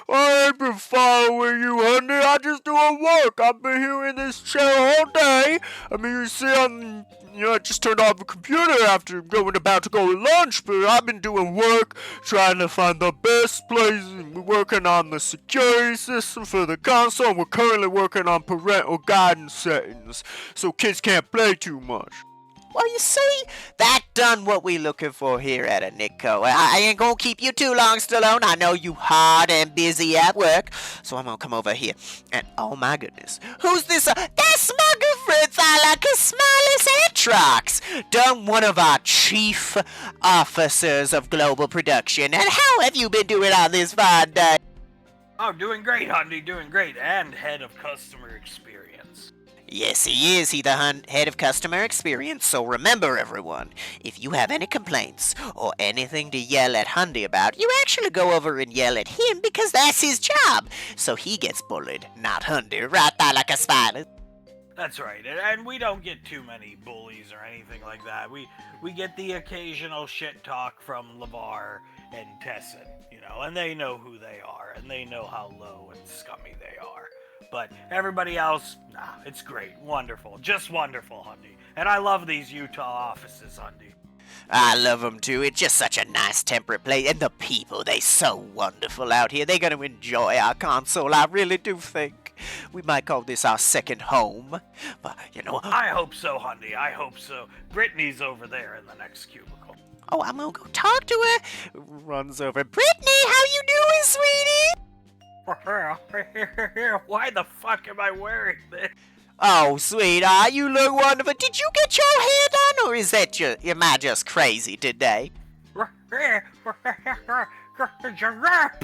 I ain't been following you, honey. I just doing work. I've been here in this chair all day. I mean, you see, I just turned off the computer after about to go to lunch, but I've been doing work, trying to find the best place. We're working on the security system for the console, and we're currently working on parental guidance settings, so kids can't play too much. Well, you see, that done what we looking for here at a Nitco. I ain't gonna keep you too long, Stallone. I know you hard and busy at work, so I'm gonna come over here. And oh my goodness, who's this? That's my good friend, Thalaka Smiley's Atrox. Done one of our chief officers of global production. And how have you been doing on this fine day? Oh, doing great, Hundy, doing great. And head of customer experience. Yes, he is. He's the head of customer experience. So remember, everyone, if you have any complaints or anything to yell at Hundy about, you actually go over and yell at him because that's his job. So he gets bullied, not Hundy, right by like a spider. That's right, and we don't get too many bullies or anything like that. We get the occasional shit talk from LeVar and Tessen, and they know who they are, and they know how low and scummy they are. But everybody else, nah, it's great, wonderful, just wonderful, Hundy. And I love these Utah offices, Hundy. I love them too. It's just such a nice temperate place. And the people, they so wonderful out here. They're going to enjoy our console. I really do think. We might call this our second home. But, I hope so, Hundy. I hope so. Brittany's over there in the next cubicle. Oh, I'm going to go talk to her. Runs over. Brittany, how you doing, sweetie? Why the fuck am I wearing this? Oh, sweetheart, you look wonderful. Did you get your hair done, or is that am I just crazy today?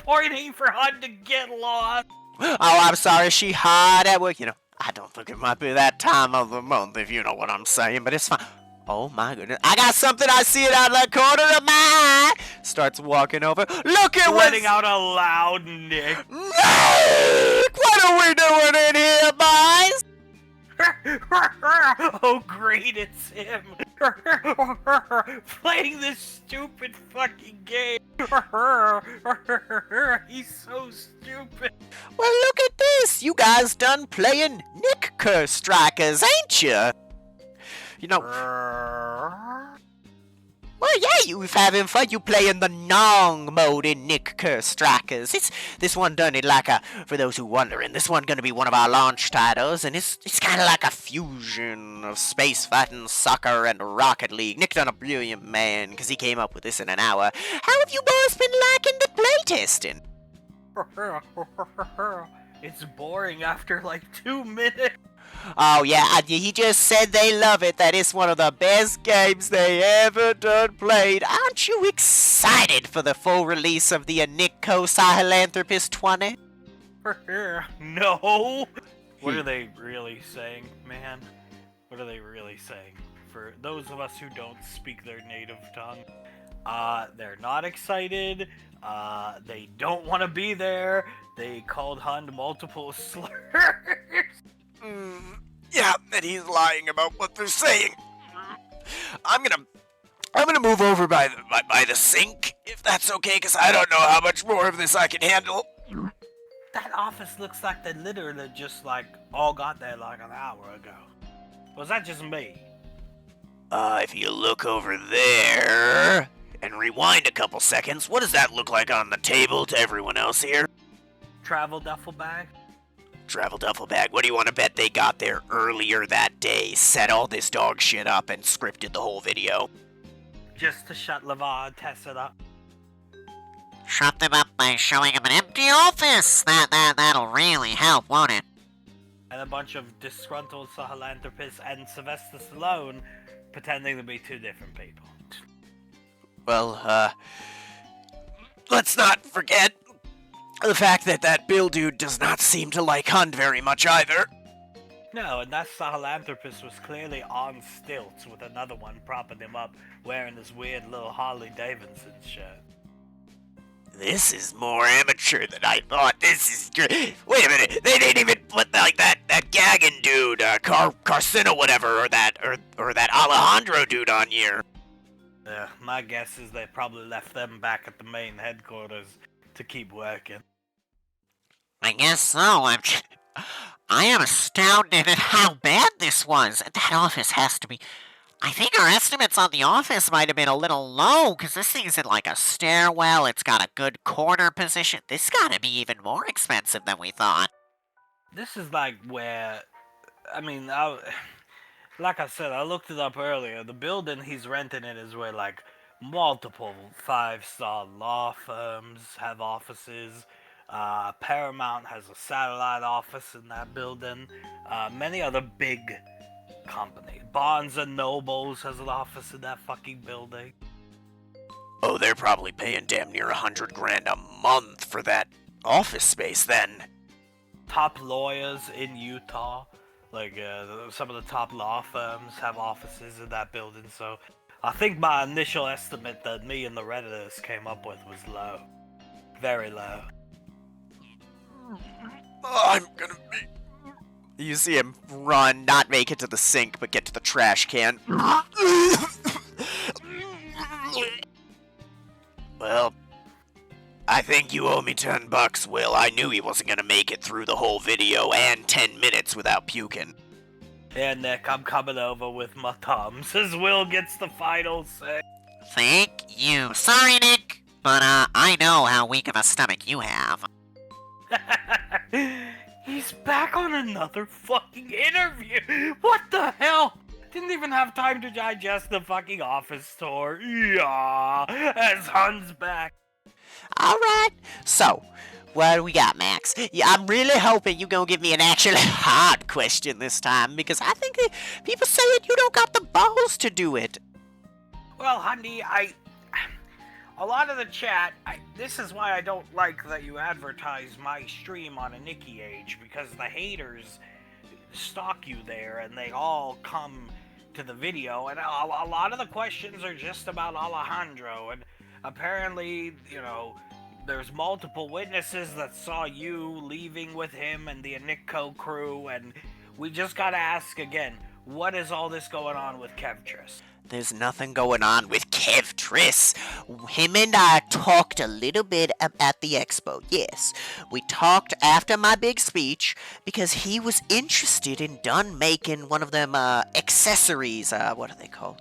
Pointing for Hun to get lost. Oh, I'm sorry, she hard at work. I don't think it might be that time of the month, if you know what I'm saying, but it's fine. Oh my goodness, I got something, I see it out of the corner of my eye. Starts walking over. Look at letting out a loud Nick. Nick! What are we doing in here, boys? Oh great, it's him. Playing this stupid fucking game. He's so stupid. Well, look at this. You guys done playing Nick Strikers, ain't you? Well, yeah, you having fun. You playing the Nong mode in Nick Kerr Strikers. This one done it like a, for those who wondering, this one gonna be one of our launch titles, and it's kind of like a fusion of space fighting, soccer, and Rocket League. Nick done a brilliant man, because he came up with this in an hour. How have you boys been liking the playtesting? It's boring after like 2 minutes. Oh yeah, he just said they love it, that it's one of the best games they ever done played. Aren't you excited for the full release of the Anikko Sahelanthropist 20? No. What are they really saying, man? What are they really saying? For those of us who don't speak their native tongue, they're not excited. They don't want to be there. They called Hund multiple slurs. Yeah, and he's lying about what they're saying. I'm gonna move over by the sink, if that's okay, because I don't know how much more of this I can handle. That office looks like they literally just like all got there like an hour ago. Was that just me? If you look over there and rewind a couple seconds, what does that look like on the table to everyone else here? Travel duffel bag? Travel duffel bag. What do you want to bet they got there earlier that day, set all this dog shit up, and scripted the whole video? Just to shut Levar and Tessen up. Shut them up by showing them an empty office. That'll really help, won't it? And a bunch of disgruntled Sahelanthropists and Sylvester Stallone pretending to be two different people. Well, let's not forget the fact that Bill dude does not seem to like Hund very much either. No, and that Sahelanthropist was clearly on stilts with another one propping him up wearing this weird little Harley Davidson shirt. This is more amateur than I thought. This is great. Wait a minute. They didn't even put like that Gagan dude, Carcino whatever, or that Alejandro dude on here. My guess is they probably left them back at the main headquarters to keep working. I guess so. I am astounded at how bad this was. That office has to be... I think our estimates on the office might have been a little low, because this thing's in like a stairwell, it's got a good corner position. This gotta be even more expensive than we thought. This is like where... I mean, like I said, I looked it up earlier. The building he's renting it is where like multiple 5-star law firms have offices. Paramount has a satellite office in that building. Many other big companies. Barnes and Nobles has an office in that fucking building. Oh, they're probably paying damn near $100,000 a month for that office space then. Top lawyers in Utah, like some of the top law firms have offices in that building, so I think my initial estimate that me and the Redditors came up with was low. Very low. I'm gonna be... You see him run, not make it to the sink, but get to the trash can. Well, I think you owe me $10, Will. I knew he wasn't gonna make it through the whole video and 10 minutes without puking. Yeah, Nick, I'm coming over with my thumbs as Will gets the final say. Thank you. Sorry, Nick, but I know how weak of a stomach you have. He's back on another fucking interview. What the hell? Didn't even have time to digest the fucking office tour. Yeah, as Hun's back. Alright, so, what do we got, Max? Yeah, I'm really hoping you're gonna give me an actually hard question this time, because I think that people saying you don't got the balls to do it. Well, honey, a lot of the chat, this is why I don't like that you advertise my stream on a Nikki Age, because the haters stalk you there and they all come to the video, and a lot of the questions are just about Alejandro, and apparently, you know, there's multiple witnesses that saw you leaving with him and the Anikko crew, and we just gotta ask again, what is all this going on with Kevtris? There's nothing going on with Kev Triss. Him and I talked a little bit at the expo, yes. We talked after my big speech because he was interested in done making one of them accessories, what are they called?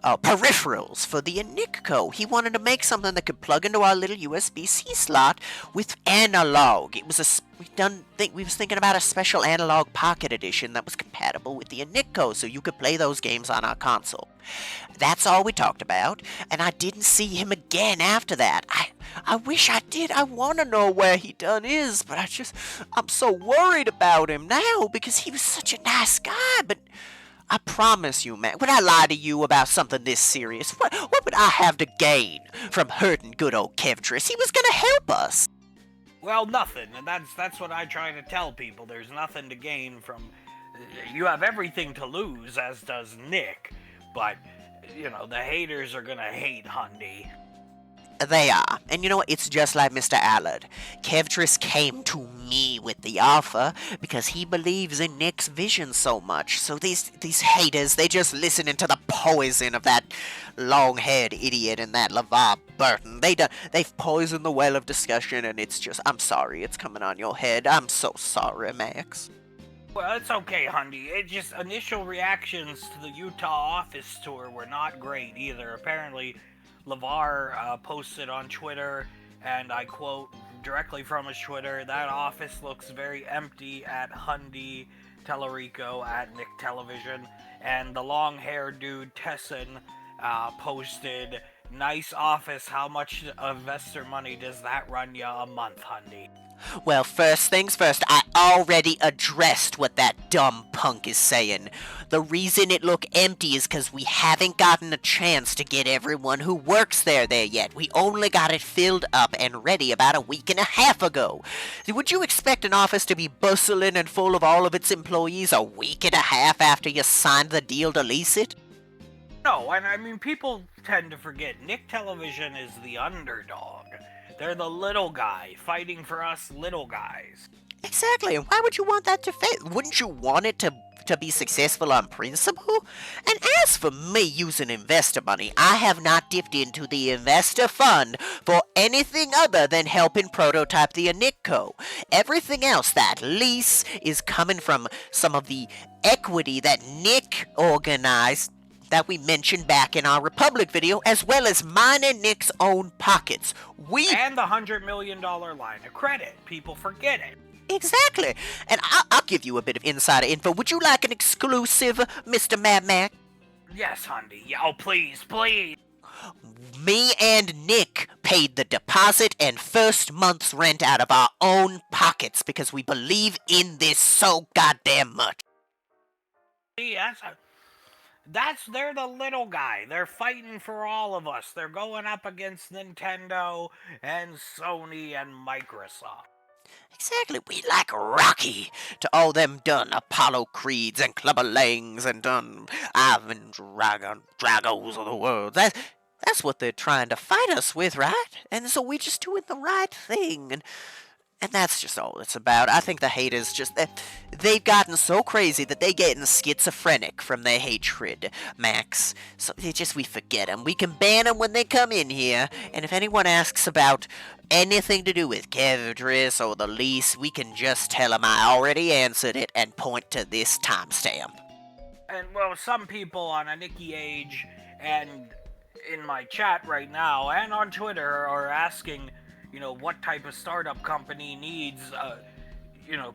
peripherals for the Anikko. He wanted to make something that could plug into our little USB-C slot with analog. It was we was thinking about a special analog pocket edition that was compatible with the Anikko, so you could play those games on our console. That's all we talked about, and I didn't see him again after that. I wish I did. I want to know where he done is, but I'm so worried about him now because he was such a nice guy, but I promise you, man, would I lie to you about something this serious? What would I have to gain from hurting good old Kevtris? He was gonna help us. Well, nothing, and that's what I try to tell people. There's nothing to gain from. You have everything to lose, as does Nick. But the haters are gonna hate Hundy. They are. And you know what? It's just like Mr. Allard. Kevtris came to me with the offer because he believes in Nick's vision so much. So these haters, they just listening to the poison of that long-haired idiot and that LeVar Burton. They've poisoned the well of discussion, and it's just, I'm sorry it's coming on your head. I'm so sorry, Max. Well, it's okay, Hundy. It just initial reactions to the Utah office tour were not great either. Apparently, LeVar posted on Twitter, and I quote directly from his Twitter, "That office looks very empty at Hundy Tellerico at Nick Television." And the long-haired dude Tessen posted, "Nice office. How much investor money does that run ya a month, Hundy?" Well, first things first, I already addressed what that dumb punk is saying. The reason it look empty is because we haven't gotten a chance to get everyone who works there yet. We only got it filled up and ready about a week and a half ago. Would you expect an office to be bustling and full of all of its employees a week and a half after you signed the deal to lease it? No, and I mean, people tend to forget Nick Television is the underdog. They're the little guy fighting for us little guys. Exactly, and why would you want that to fail? Wouldn't you want it to be successful on principle? And as for me using investor money, I have not dipped into the investor fund for anything other than helping prototype the Anikko. Everything else, that lease, is coming from some of the equity that Nick organized that we mentioned back in our Republic video, as well as mine and Nick's own pockets. And the $100 million line of credit. People forget it. Exactly. And I'll give you a bit of insider info. Would you like an exclusive, Mr. Madman? Yes, Hundy. Yeah, oh, please, please. Me and Nick paid the deposit and first month's rent out of our own pockets because we believe in this so goddamn much. See, they're the little guy. They're fighting for all of us. They're going up against Nintendo and Sony and Microsoft. Exactly, we like Rocky to all them done Apollo Creeds and Clubber Langs and done Ivan Dragos of the world. That's what they're trying to fight us with, right? And so we just doing the right thing, and that's just all it's about. I think the haters they've gotten so crazy that they getting schizophrenic from their hatred, Max. So we forget them. We can ban them when they come in here, and if anyone asks about anything to do with Kevtris or the lease, we can just tell them I already answered it and point to this timestamp. And, well, some people on a Nikki Age and in my chat right now and on Twitter are asking, what type of startup company needs,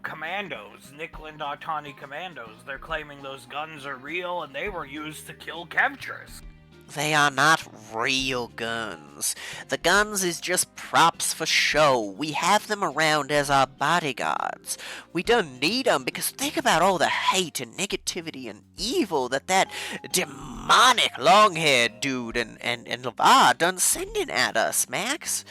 commandos, Nickel Autonomy commandos. They're claiming those guns are real and they were used to kill Kevtris. They are not real guns. The guns is just props for show. We have them around as our bodyguards. We don't need them because think about all the hate and negativity and evil that demonic long-haired dude and LeVar done sending at us, Max.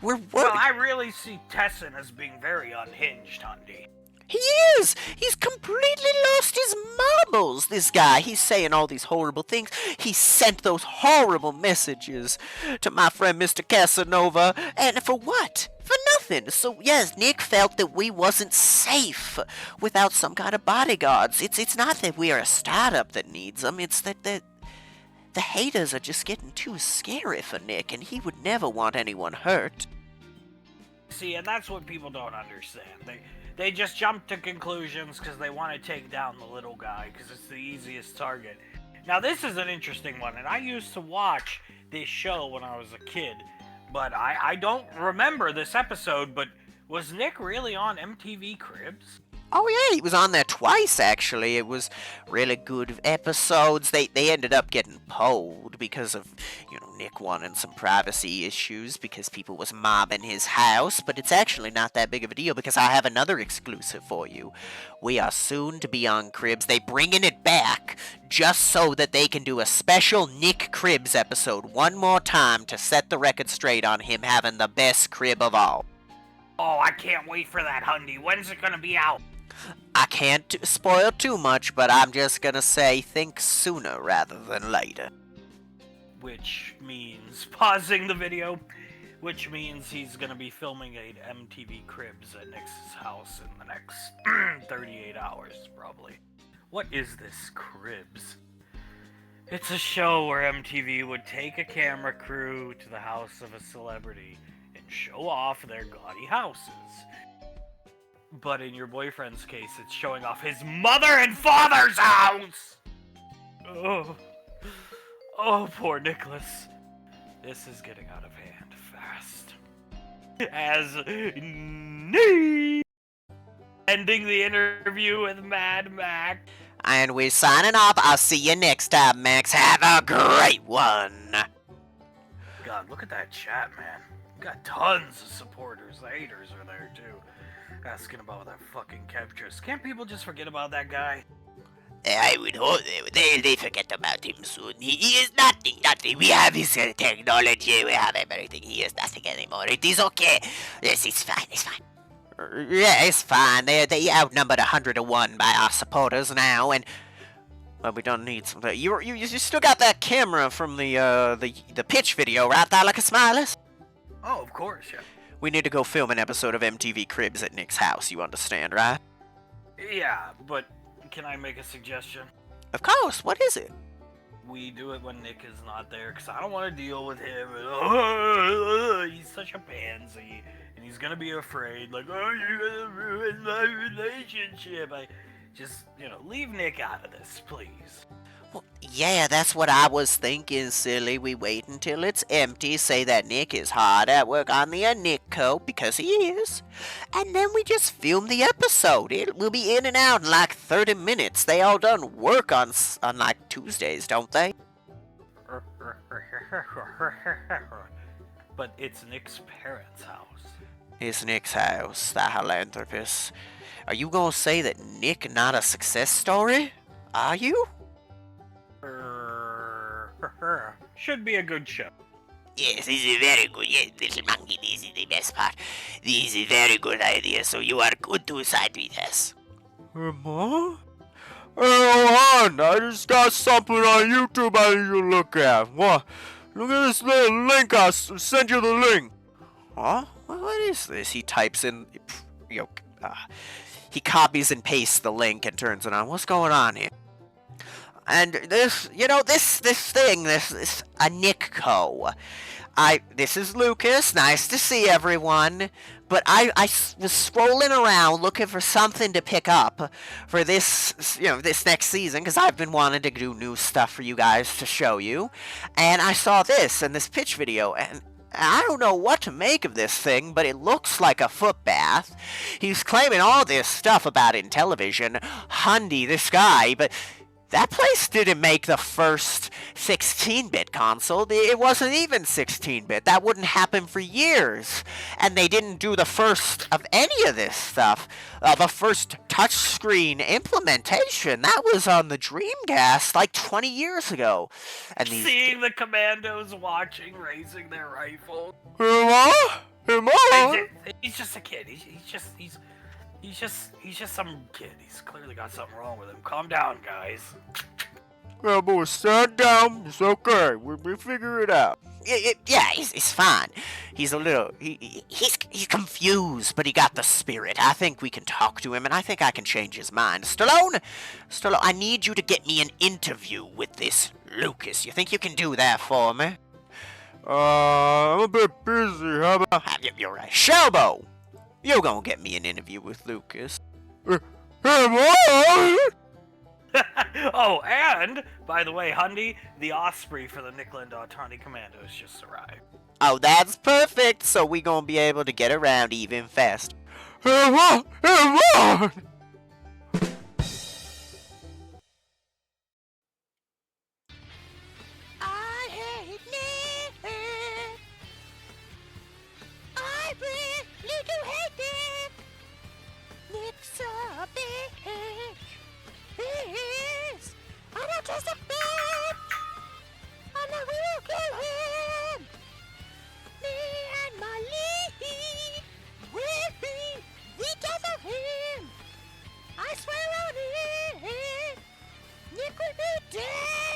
We're worried. Well, I really see Tessen as being very unhinged, Hundy. He is! He's completely lost his marbles, this guy. He's saying all these horrible things. He sent those horrible messages to my friend Mr. Casanova. And for what? For nothing. So, yes, Nick felt that we wasn't safe without some kind of bodyguards. It's not that we are a startup that needs them. It's that the haters are just getting too scary for Nick, and he would never want anyone hurt. See, and that's what people don't understand. They just jump to conclusions because they want to take down the little guy because it's the easiest target. Now, this is an interesting one, and I used to watch this show when I was a kid, but I don't remember this episode, but was Nick really on MTV Cribs? Oh yeah, he was on there twice actually. It was really good episodes. They ended up getting pulled because of, Nick wanting some privacy issues because people was mobbing his house, but it's actually not that big of a deal because I have another exclusive for you. We are soon to be on Cribs. They bringing it back just so that they can do a special Nick Cribs episode one more time to set the record straight on him having the best crib of all. Oh, I can't wait for that, Hundy. When's it gonna be out? I can't spoil too much, but I'm just gonna say think sooner rather than later. Which means pausing the video, which means he's gonna be filming a MTV Cribs at Nick's house in the next 38 hours, probably. What is this Cribs? It's a show where MTV would take a camera crew to the house of a celebrity and show off their gaudy houses. But in your boyfriend's case, it's showing off his mother and father's house! Oh, poor Nicholas. This is getting out of hand fast. As Nick ending the interview with Mad Max. And we're signing off. I'll see you next time, Max. Have a great one. God, look at that chat, man. We got tons of supporters. The haters are there, too. Asking about that fucking Kevtris. Can't people just forget about that guy? I would hope they forget about him soon. He is nothing. We have his technology, we have everything. He is nothing anymore. It is okay. Yes, it's fine, Yeah, it's fine. They outnumbered 100 to 1 by our supporters now, and well, we don't need some. You still got that camera from the pitch video, right there, like a smilers? Oh, of course, yeah. We need to go film an episode of MTV Cribs at Nick's house. You understand, right? Yeah, but can I make a suggestion? Of course. What is it? We do it when Nick is not there, because I don't want to deal with him. And, he's such a pansy, and he's gonna be afraid, like, oh, you're gonna ruin my relationship. Just, leave Nick out of this, please. Well, yeah, that's what I was thinking, silly. We wait until it's empty, say that Nick is hard at work on the Nickco, because he is, and then we just film the episode. It will be in and out in like 30 minutes. They all done work on like Tuesdays, don't they? But it's Nick's parents' house. It's Nick's house, the philanthropist. Are you gonna say that Nick not a success story? Are you? Should be a good show. Yes, this is very good. Yes, little monkey, this is the best part. This is a very good idea, so you are good to side with us. Huh? Hey, on! I just got something on YouTube I need to look at. What? Look at this little link. I'll send you the link. Huh? What is this? He types in... he copies and pastes the link and turns it on. What's going on here? And this, this thing, this a Nickco. This is Lucas. Nice to see everyone. But I was scrolling around looking for something to pick up for this, this next season, because I've been wanting to do new stuff for you guys to show you. And I saw this in this pitch video, and I don't know what to make of this thing, but it looks like a foot bath. He's claiming all this stuff about it in television. Hundy, this guy, but... that place didn't make the first 16-bit console. It wasn't even 16-bit. That wouldn't happen for years. And they didn't do the first of any of this stuff. The first touchscreen implementation, that was on the Dreamcast like 20 years ago. And Seeing the commandos watching, raising their rifles. He's just a kid. He's just some kid. He's clearly got something wrong with him. Calm down, guys. Yeah, boy, stand down. It's okay. We figure it out. Yeah, he's fine. He's a little... He's confused, but he got the spirit. I think we can talk to him, and I think I can change his mind. Stallone, I need you to get me an interview with this Lucas. You think you can do that for me? I'm a bit busy. How about... You're right. Shelbo! You're gonna get me an interview with Lucas. Hey, what? Oh, and by the way, Hundy, the Osprey for the Nickland Autonomy Commandos just arrived. Oh, that's perfect. So we gonna be able to get around even faster. Hey, what? I hate Nick. I really do hate Nick. Nick's a bitch. He is. I'm not just a bitch. And I will kill him. Me and my league will be the death of him. I swear on it. Nick will be dead.